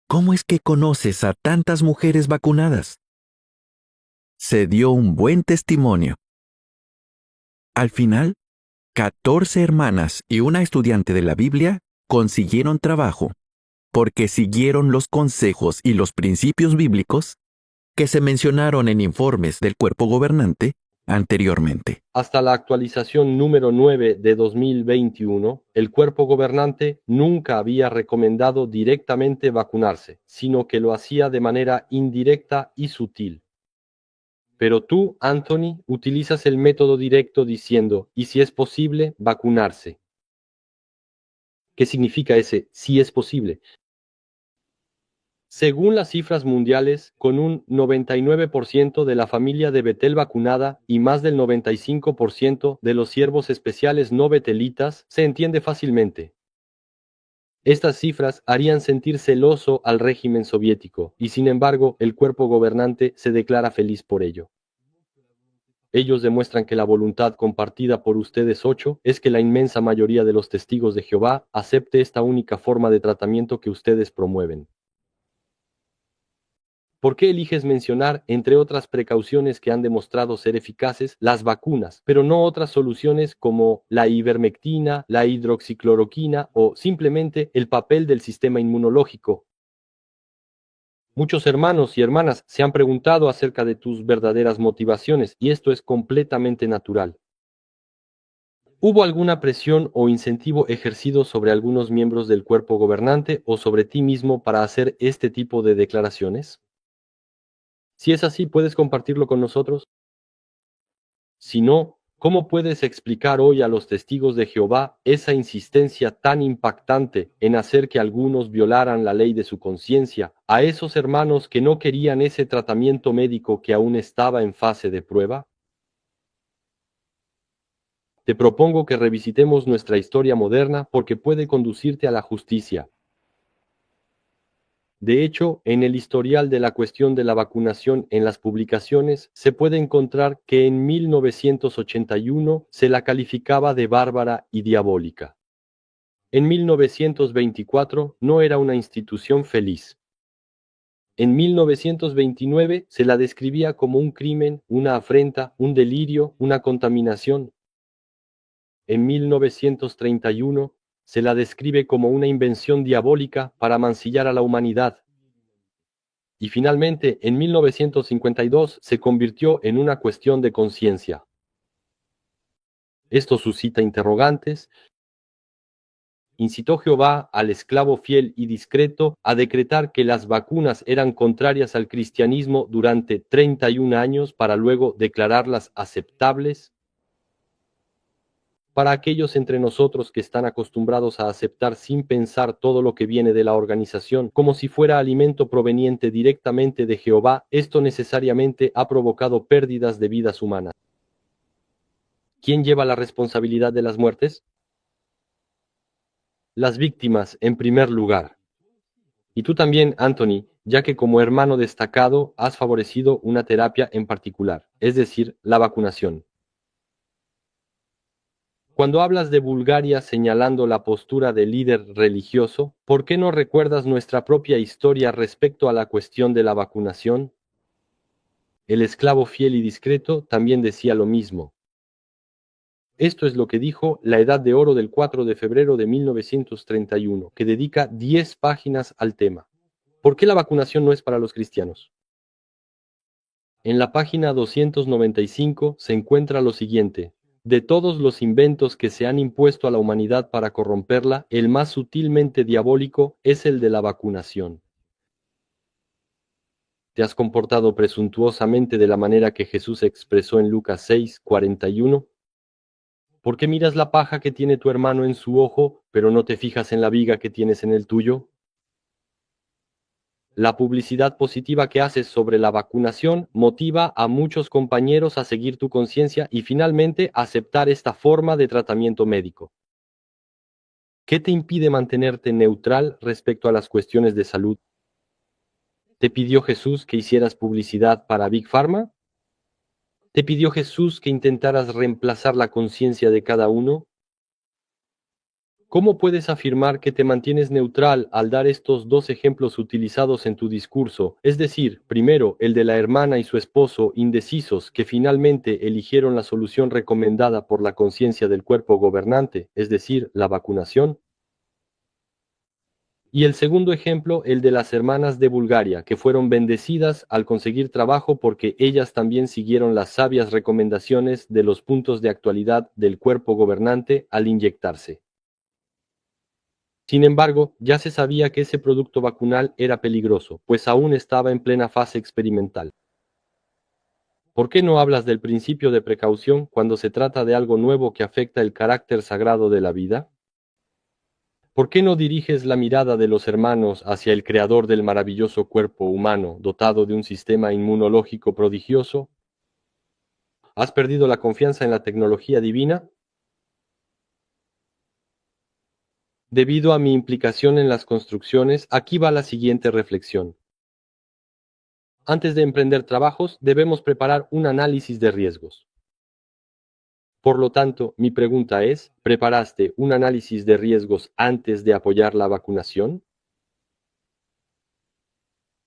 ¿cómo es que conoces a tantas mujeres vacunadas? Se dio un buen testimonio. Al final, 14 hermanas y una estudiante de la Biblia consiguieron trabajo porque siguieron los consejos y los principios bíblicos que se mencionaron en informes del cuerpo gobernante anteriormente. Hasta la actualización número 9 de 2021, el cuerpo gobernante nunca había recomendado directamente vacunarse, sino que lo hacía de manera indirecta y sutil. Pero tú, Anthony, utilizas el método directo diciendo, y si es posible, vacunarse. ¿Qué significa ese si es posible? Según las cifras mundiales, con un 99% de la familia de Betel vacunada y más del 95% de los siervos especiales no betelitas, se entiende fácilmente. Estas cifras harían sentir celoso al régimen soviético, y sin embargo, el cuerpo gobernante se declara feliz por ello. Ellos demuestran que la voluntad compartida por ustedes 8 es que la inmensa mayoría de los testigos de Jehová acepte esta única forma de tratamiento que ustedes promueven. ¿Por qué eliges mencionar, entre otras precauciones que han demostrado ser eficaces, las vacunas, pero no otras soluciones como la ivermectina, la hidroxicloroquina o simplemente el papel del sistema inmunológico? Muchos hermanos y hermanas se han preguntado acerca de tus verdaderas motivaciones, y esto es completamente natural. ¿Hubo alguna presión o incentivo ejercido sobre algunos miembros del cuerpo gobernante o sobre ti mismo para hacer este tipo de declaraciones? Si es así, ¿puedes compartirlo con nosotros? Si no, ¿cómo puedes explicar hoy a los testigos de Jehová esa insistencia tan impactante en hacer que algunos violaran la ley de su conciencia, a esos hermanos que no querían ese tratamiento médico que aún estaba en fase de prueba? Te propongo que revisitemos nuestra historia moderna porque puede conducirte a la justicia. De hecho, en el historial de la cuestión de la vacunación en las publicaciones se puede encontrar que en 1981 se la calificaba de bárbara y diabólica. En 1924 no era una institución feliz. En 1929 se la describía como un crimen, una afrenta, un delirio, una contaminación. En 1931 se la describe como una invención diabólica para mancillar a la humanidad. Y finalmente, en 1952 se convirtió en una cuestión de conciencia. Esto suscita interrogantes. Incitó Jehová al esclavo fiel y discreto a decretar que las vacunas eran contrarias al cristianismo durante 31 años para luego declararlas aceptables. Para aquellos entre nosotros que están acostumbrados a aceptar sin pensar todo lo que viene de la organización, como si fuera alimento proveniente directamente de Jehová, esto necesariamente ha provocado pérdidas de vidas humanas. ¿Quién lleva la responsabilidad de las muertes? Las víctimas, en primer lugar. Y tú también, Anthony, ya que como hermano destacado has favorecido una terapia en particular, es decir, la vacunación. Cuando hablas de Bulgaria señalando la postura del líder religioso, ¿por qué no recuerdas nuestra propia historia respecto a la cuestión de la vacunación? El esclavo fiel y discreto también decía lo mismo. Esto es lo que dijo La Edad de Oro del 4 de febrero de 1931, que dedica 10 páginas al tema. ¿Por qué la vacunación no es para los cristianos? En la página 295 se encuentra lo siguiente. De todos los inventos que se han impuesto a la humanidad para corromperla, el más sutilmente diabólico es el de la vacunación. ¿Te has comportado presuntuosamente de la manera que Jesús expresó en Lucas 6:41? ¿Por qué miras la paja que tiene tu hermano en su ojo, pero no te fijas en la viga que tienes en el tuyo? La publicidad positiva que haces sobre la vacunación motiva a muchos compañeros a seguir tu conciencia y finalmente aceptar esta forma de tratamiento médico. ¿Qué te impide mantenerte neutral respecto a las cuestiones de salud? ¿Te pidió Jesús que hicieras publicidad para Big Pharma? ¿Te pidió Jesús que intentaras reemplazar la conciencia de cada uno? ¿Cómo puedes afirmar que te mantienes neutral al dar estos dos ejemplos utilizados en tu discurso? Es decir, primero, el de la hermana y su esposo indecisos que finalmente eligieron la solución recomendada por la conciencia del cuerpo gobernante, es decir, la vacunación. Y el segundo ejemplo, el de las hermanas de Bulgaria, que fueron bendecidas al conseguir trabajo porque ellas también siguieron las sabias recomendaciones de los puntos de actualidad del cuerpo gobernante al inyectarse. Sin embargo, ya se sabía que ese producto vacunal era peligroso, pues aún estaba en plena fase experimental. ¿Por qué no hablas del principio de precaución cuando se trata de algo nuevo que afecta el carácter sagrado de la vida? ¿Por qué no diriges la mirada de los hermanos hacia el creador del maravilloso cuerpo humano dotado de un sistema inmunológico prodigioso? ¿Has perdido la confianza en la tecnología divina? Debido a mi implicación en las construcciones, aquí va la siguiente reflexión. Antes de emprender trabajos, debemos preparar un análisis de riesgos. Por lo tanto, mi pregunta es, ¿preparaste un análisis de riesgos antes de apoyar la vacunación?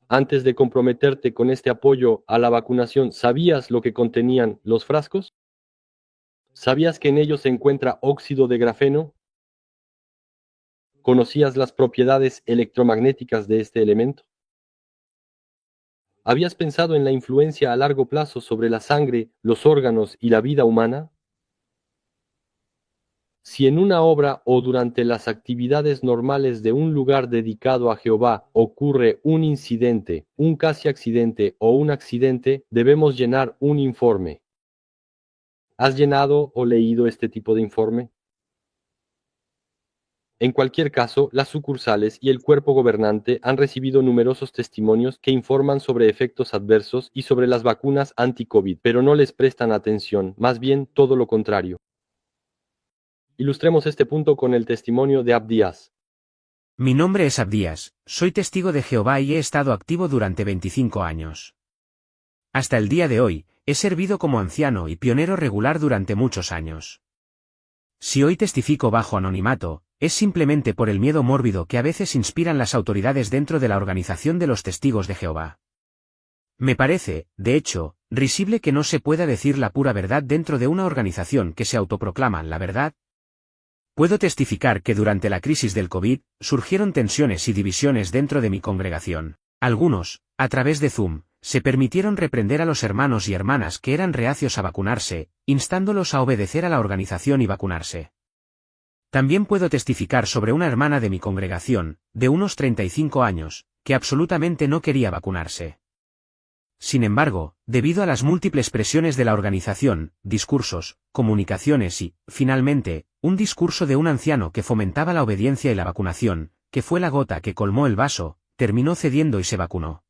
Antes de comprometerte con este apoyo a la vacunación, ¿sabías lo que contenían los frascos? ¿Sabías que en ellos se encuentra óxido de grafeno? ¿Conocías las propiedades electromagnéticas de este elemento? ¿Habías pensado en la influencia a largo plazo sobre la sangre, los órganos y la vida humana? Si en una obra o durante las actividades normales de un lugar dedicado a Jehová ocurre un incidente, un casi accidente o un accidente, debemos llenar un informe. ¿Has llenado o leído este tipo de informe? En cualquier caso, las sucursales y el cuerpo gobernante han recibido numerosos testimonios que informan sobre efectos adversos y sobre las vacunas anti-COVID, pero no les prestan atención, más bien todo lo contrario. Ilustremos este punto con el testimonio de Abdías. Mi nombre es Abdías, soy testigo de Jehová y he estado activo durante 25 años. Hasta el día de hoy, he servido como anciano y pionero regular durante muchos años. Si hoy testifico bajo anonimato, es simplemente por el miedo mórbido que a veces inspiran las autoridades dentro de la organización de los testigos de Jehová. Me parece, de hecho, risible que no se pueda decir la pura verdad dentro de una organización que se autoproclama la verdad. Puedo testificar que durante la crisis del COVID, surgieron tensiones y divisiones dentro de mi congregación. Algunos, a través de Zoom, se permitieron reprender a los hermanos y hermanas que eran reacios a vacunarse, instándolos a obedecer a la organización y vacunarse. También puedo testificar sobre una hermana de mi congregación, de unos 35 años, que absolutamente no quería vacunarse. Sin embargo, debido a las múltiples presiones de la organización, discursos, comunicaciones y, finalmente, un discurso de un anciano que fomentaba la obediencia y la vacunación, que fue la gota que colmó el vaso, terminó cediendo y se vacunó.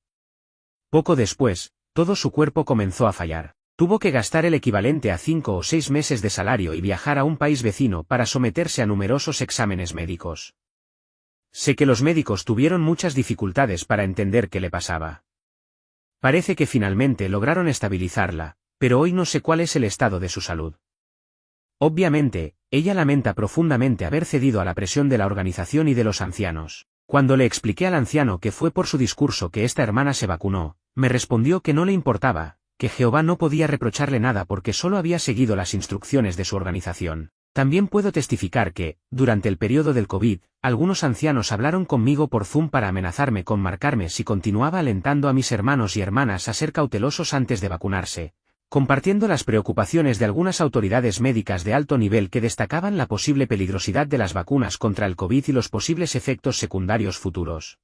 Poco después, todo su cuerpo comenzó a fallar. Tuvo que gastar el equivalente a 5 o 6 meses de salario y viajar a un país vecino para someterse a numerosos exámenes médicos. Sé que los médicos tuvieron muchas dificultades para entender qué le pasaba. Parece que finalmente lograron estabilizarla, pero hoy no sé cuál es el estado de su salud. Obviamente, ella lamenta profundamente haber cedido a la presión de la organización y de los ancianos. Cuando le expliqué al anciano que fue por su discurso que esta hermana se vacunó, me respondió que no le importaba, que Jehová no podía reprocharle nada porque solo había seguido las instrucciones de su organización. También puedo testificar que, durante el periodo del COVID, algunos ancianos hablaron conmigo por Zoom para amenazarme con marcarme si continuaba alentando a mis hermanos y hermanas a ser cautelosos antes de vacunarse, compartiendo las preocupaciones de algunas autoridades médicas de alto nivel que destacaban la posible peligrosidad de las vacunas contra el COVID y los posibles efectos secundarios futuros.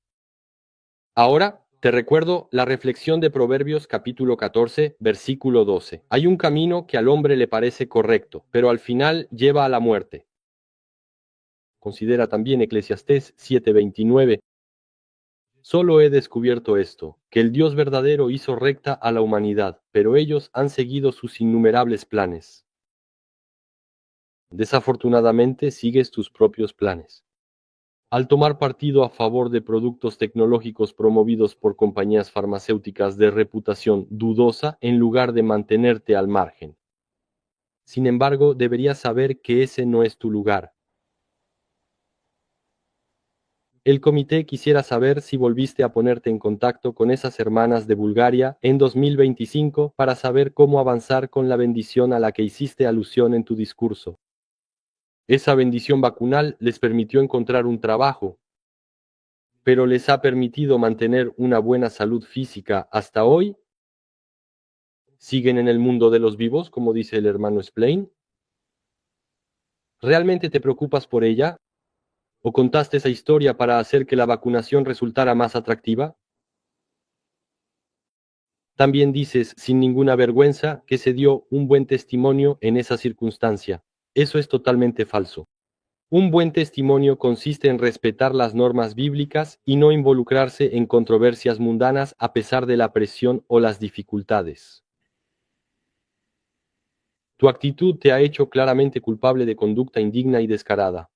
Ahora, te recuerdo la reflexión de Proverbios capítulo 14, versículo 12. Hay un camino que al hombre le parece correcto, pero al final lleva a la muerte. Considera también Eclesiastés 7:29. Solo he descubierto esto, que el Dios verdadero hizo recta a la humanidad, pero ellos han seguido sus innumerables planes. Desafortunadamente sigues tus propios planes. Al tomar partido a favor de productos tecnológicos promovidos por compañías farmacéuticas de reputación dudosa en lugar de mantenerte al margen. Sin embargo, deberías saber que ese no es tu lugar. El comité quisiera saber si volviste a ponerte en contacto con esas hermanas de Bulgaria en 2025 para saber cómo avanzar con la bendición a la que hiciste alusión en tu discurso. Esa bendición vacunal les permitió encontrar un trabajo. pero les ha permitido mantener una buena salud física hasta hoy? ¿Siguen en el mundo de los vivos, como dice el hermano Splain? ¿Realmente te preocupas por ella? ¿O contaste esa historia para hacer que la vacunación resultara más atractiva? También dices, sin ninguna vergüenza, que se dio un buen testimonio en esa circunstancia. Eso es totalmente falso. Un buen testimonio consiste en respetar las normas bíblicas y no involucrarse en controversias mundanas a pesar de la presión o las dificultades. Tu actitud te ha hecho claramente culpable de conducta indigna y descarada.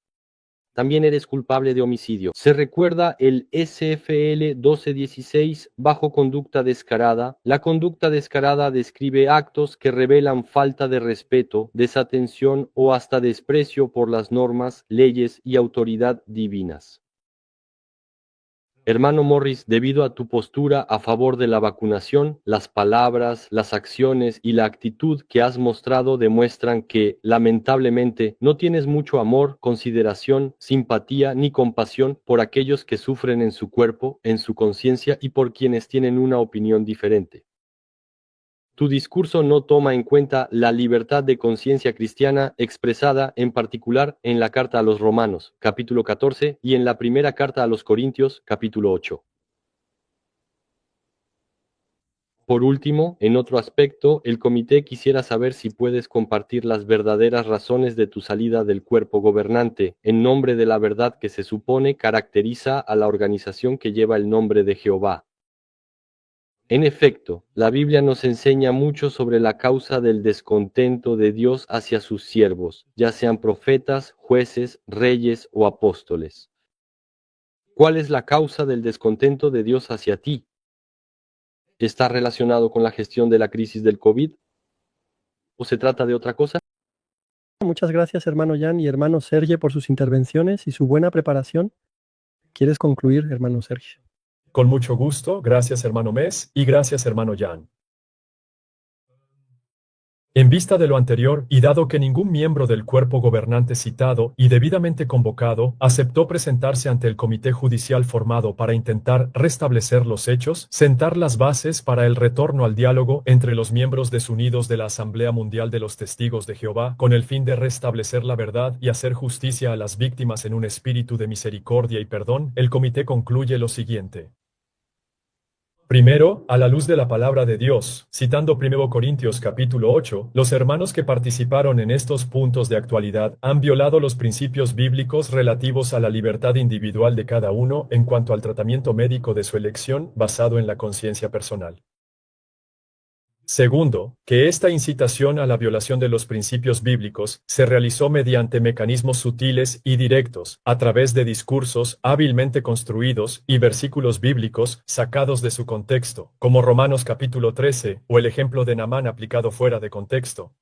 También eres culpable de homicidio. Se recuerda el SFL 1216 bajo conducta descarada. La conducta descarada describe actos que revelan falta de respeto, desatención o hasta desprecio por las normas, leyes y autoridad divinas. Hermano Morris, debido a tu postura a favor de la vacunación, las palabras, las acciones y la actitud que has mostrado demuestran que, lamentablemente, no tienes mucho amor, consideración, simpatía ni compasión por aquellos que sufren en su cuerpo, en su conciencia y por quienes tienen una opinión diferente. Tu discurso no toma en cuenta la libertad de conciencia cristiana expresada en particular en la carta a los Romanos, capítulo 14, y en la primera carta a los Corintios, capítulo 8. Por último, en otro aspecto, el comité quisiera saber si puedes compartir las verdaderas razones de tu salida del cuerpo gobernante, en nombre de la verdad que se supone caracteriza a la organización que lleva el nombre de Jehová. En efecto, la Biblia nos enseña mucho sobre la causa del descontento de Dios hacia sus siervos, ya sean profetas, jueces, reyes o apóstoles. ¿Cuál es la causa del descontento de Dios hacia ti? ¿Está relacionado con la gestión de la crisis del COVID? ¿O se trata de otra cosa? Muchas gracias, hermano Jan y hermano Sergio, por sus intervenciones y su buena preparación. ¿Quieres concluir, hermano Sergio? Con mucho gusto, gracias hermano Mes y gracias hermano Jan. En vista de lo anterior, y dado que ningún miembro del cuerpo gobernante citado y debidamente convocado aceptó presentarse ante el comité judicial formado para intentar restablecer los hechos, sentar las bases para el retorno al diálogo entre los miembros desunidos de la Asamblea Mundial de los Testigos de Jehová, con el fin de restablecer la verdad y hacer justicia a las víctimas en un espíritu de misericordia y perdón, el comité concluye lo siguiente. Primero, a la luz de la palabra de Dios, citando 1 Corintios capítulo 8, los hermanos que participaron en estos puntos de actualidad han violado los principios bíblicos relativos a la libertad individual de cada uno en cuanto al tratamiento médico de su elección basado en la conciencia personal. Segundo, que esta incitación a la violación de los principios bíblicos se realizó mediante mecanismos sutiles y directos, a través de discursos hábilmente construidos y versículos bíblicos sacados de su contexto, como Romanos capítulo 13 o el ejemplo de Naamán aplicado fuera de contexto.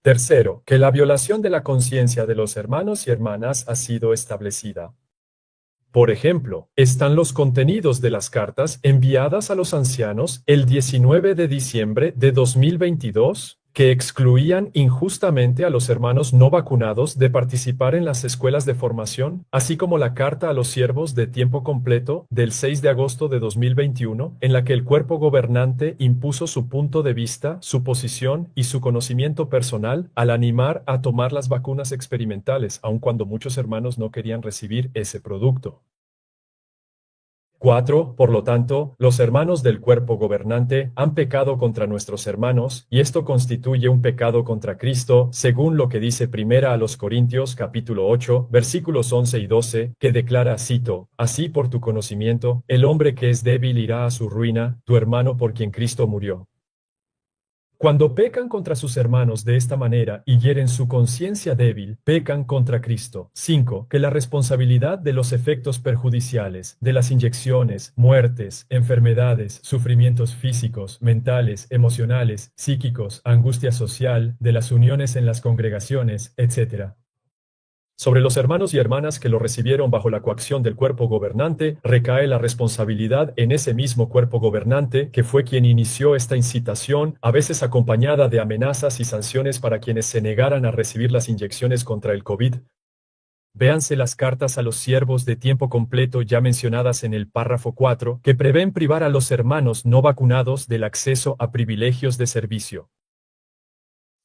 Tercero, que la violación de la conciencia de los hermanos y hermanas ha sido establecida. Por ejemplo, están los contenidos de las cartas enviadas a los ancianos el 19 de diciembre de 2022, que excluían injustamente a los hermanos no vacunados de participar en las escuelas de formación, así como la carta a los siervos de tiempo completo del 6 de agosto de 2021, en la que el cuerpo gobernante impuso su punto de vista, su posición y su conocimiento personal al animar a tomar las vacunas experimentales, aun cuando muchos hermanos no querían recibir ese producto. 4. Por lo tanto, los hermanos del cuerpo gobernante han pecado contra nuestros hermanos, y esto constituye un pecado contra Cristo, según lo que dice 1 a los Corintios capítulo 8, versículos 11 y 12, que declara, cito, «Así por tu conocimiento, el hombre que es débil irá a su ruina, tu hermano por quien Cristo murió». Cuando pecan contra sus hermanos de esta manera y hieren su conciencia débil, pecan contra Cristo. 5. Que la responsabilidad de los efectos perjudiciales, de las inyecciones, muertes, enfermedades, sufrimientos físicos, mentales, emocionales, psíquicos, angustia social, de las uniones en las congregaciones, etc. Sobre los hermanos y hermanas que lo recibieron bajo la coacción del cuerpo gobernante, recae la responsabilidad en ese mismo cuerpo gobernante que fue quien inició esta incitación, a veces acompañada de amenazas y sanciones para quienes se negaran a recibir las inyecciones contra el COVID. Véanse las cartas a los siervos de tiempo completo ya mencionadas en el párrafo 4, que prevén privar a los hermanos no vacunados del acceso a privilegios de servicio.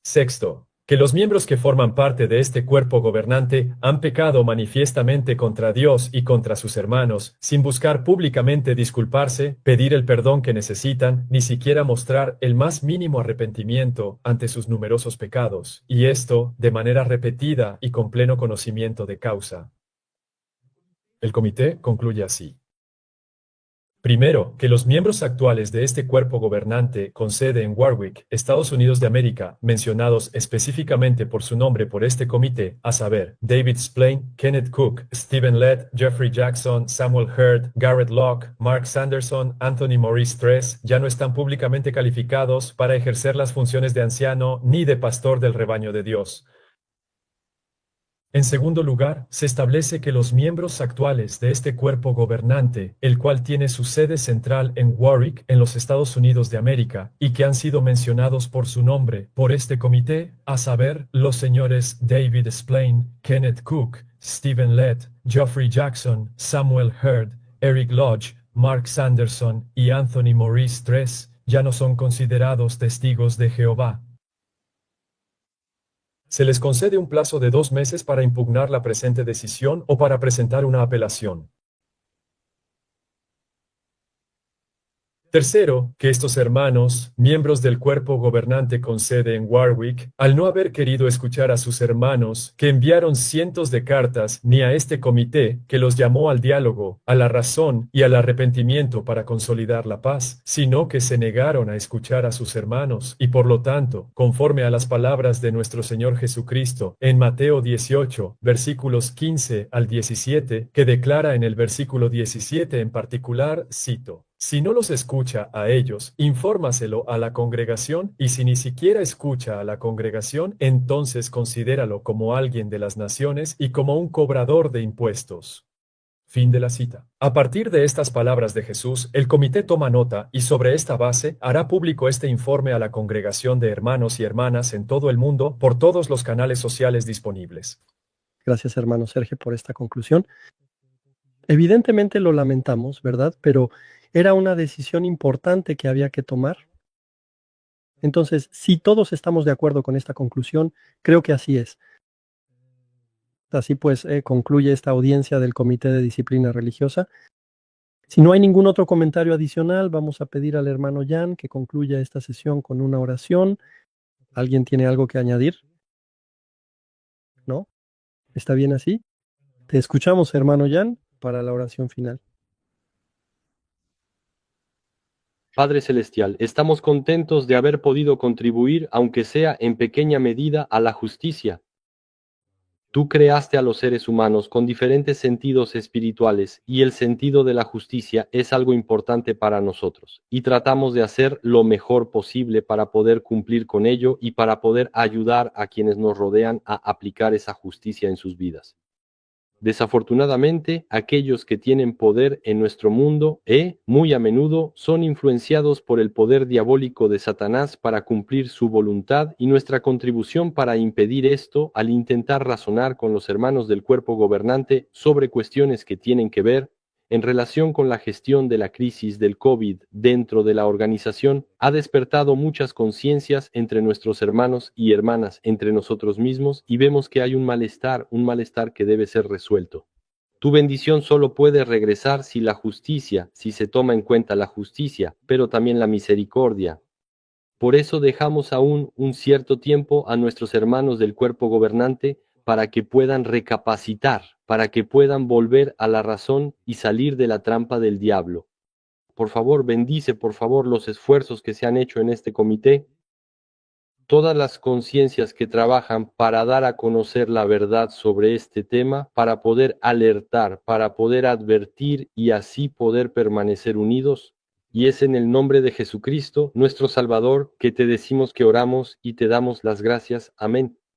Sexto, que los miembros que forman parte de este cuerpo gobernante han pecado manifiestamente contra Dios y contra sus hermanos, sin buscar públicamente disculparse, pedir el perdón que necesitan, ni siquiera mostrar el más mínimo arrepentimiento ante sus numerosos pecados, y esto de manera repetida y con pleno conocimiento de causa. El comité concluye así. Primero, que los miembros actuales de este cuerpo gobernante con sede en Warwick, Estados Unidos de América, mencionados específicamente por su nombre por este comité, a saber, David Splane, Kenneth Cook, Stephen Lett, Jeffrey Jackson, Samuel Hurd, Garrett Locke, Mark Sanderson, Anthony Maurice Tress, ya no están públicamente calificados para ejercer las funciones de anciano ni de pastor del rebaño de Dios. En segundo lugar, se establece que los miembros actuales de este cuerpo gobernante, el cual tiene su sede central en Warwick, en los Estados Unidos de América, y que han sido mencionados por su nombre por este comité, a saber, los señores David Splane, Kenneth Cook, Stephen Lett, Geoffrey Jackson, Samuel Hurd, Eric Lodge, Mark Sanderson y Anthony Maurice Tress, ya no son considerados testigos de Jehová. Se les concede un plazo de 2 meses para impugnar la presente decisión o para presentar una apelación. Tercero, que estos hermanos, miembros del cuerpo gobernante con sede en Warwick, al no haber querido escuchar a sus hermanos, que enviaron cientos de cartas, ni a este comité, que los llamó al diálogo, a la razón y al arrepentimiento para consolidar la paz, sino que se negaron a escuchar a sus hermanos, y por lo tanto, conforme a las palabras de nuestro Señor Jesucristo, en Mateo 18, versículos 15 al 17, que declara en el versículo 17 en particular, cito: si no los escucha a ellos, infórmaselo a la congregación, y si ni siquiera escucha a la congregación, entonces considéralo como alguien de las naciones y como un cobrador de impuestos. Fin de la cita. A partir de estas palabras de Jesús, el comité toma nota y sobre esta base hará público este informe a la congregación de hermanos y hermanas en todo el mundo por todos los canales sociales disponibles. Gracias, hermano Sergio, por esta conclusión. Evidentemente lo lamentamos, ¿verdad? Pero era una decisión importante que había que tomar. Entonces, si todos estamos de acuerdo con esta conclusión, creo que así es. Así pues, concluye esta audiencia del Comité de Disciplina Religiosa. Si no hay ningún otro comentario adicional, vamos a pedir al hermano Jan que concluya esta sesión con una oración. ¿Alguien tiene algo que añadir? ¿No? ¿Está bien así? Te escuchamos, hermano Jan, para la oración final. Padre Celestial, estamos contentos de haber podido contribuir, aunque sea en pequeña medida, a la justicia. Tú creaste a los seres humanos con diferentes sentidos espirituales y el sentido de la justicia es algo importante para nosotros, y tratamos de hacer lo mejor posible para poder cumplir con ello y para poder ayudar a quienes nos rodean a aplicar esa justicia en sus vidas. Desafortunadamente, aquellos que tienen poder en nuestro mundo, muy a menudo, son influenciados por el poder diabólico de Satanás para cumplir su voluntad, y nuestra contribución para impedir esto, al intentar razonar con los hermanos del cuerpo gobernante sobre cuestiones que tienen que ver en relación con la gestión de la crisis del COVID dentro de la organización, ha despertado muchas conciencias entre nuestros hermanos y hermanas, entre nosotros mismos, y vemos que hay un malestar que debe ser resuelto. Tu bendición solo puede regresar si se toma en cuenta la justicia, pero también la misericordia. Por eso dejamos aún un cierto tiempo a nuestros hermanos del cuerpo gobernante para que puedan recapacitar, para que puedan volver a la razón y salir de la trampa del diablo. Por favor, bendice, por favor, los esfuerzos que se han hecho en este comité, todas las conciencias que trabajan para dar a conocer la verdad sobre este tema, para poder alertar, para poder advertir y así poder permanecer unidos. Y es en el nombre de Jesucristo, nuestro Salvador, que te decimos que oramos y te damos las gracias. Amén.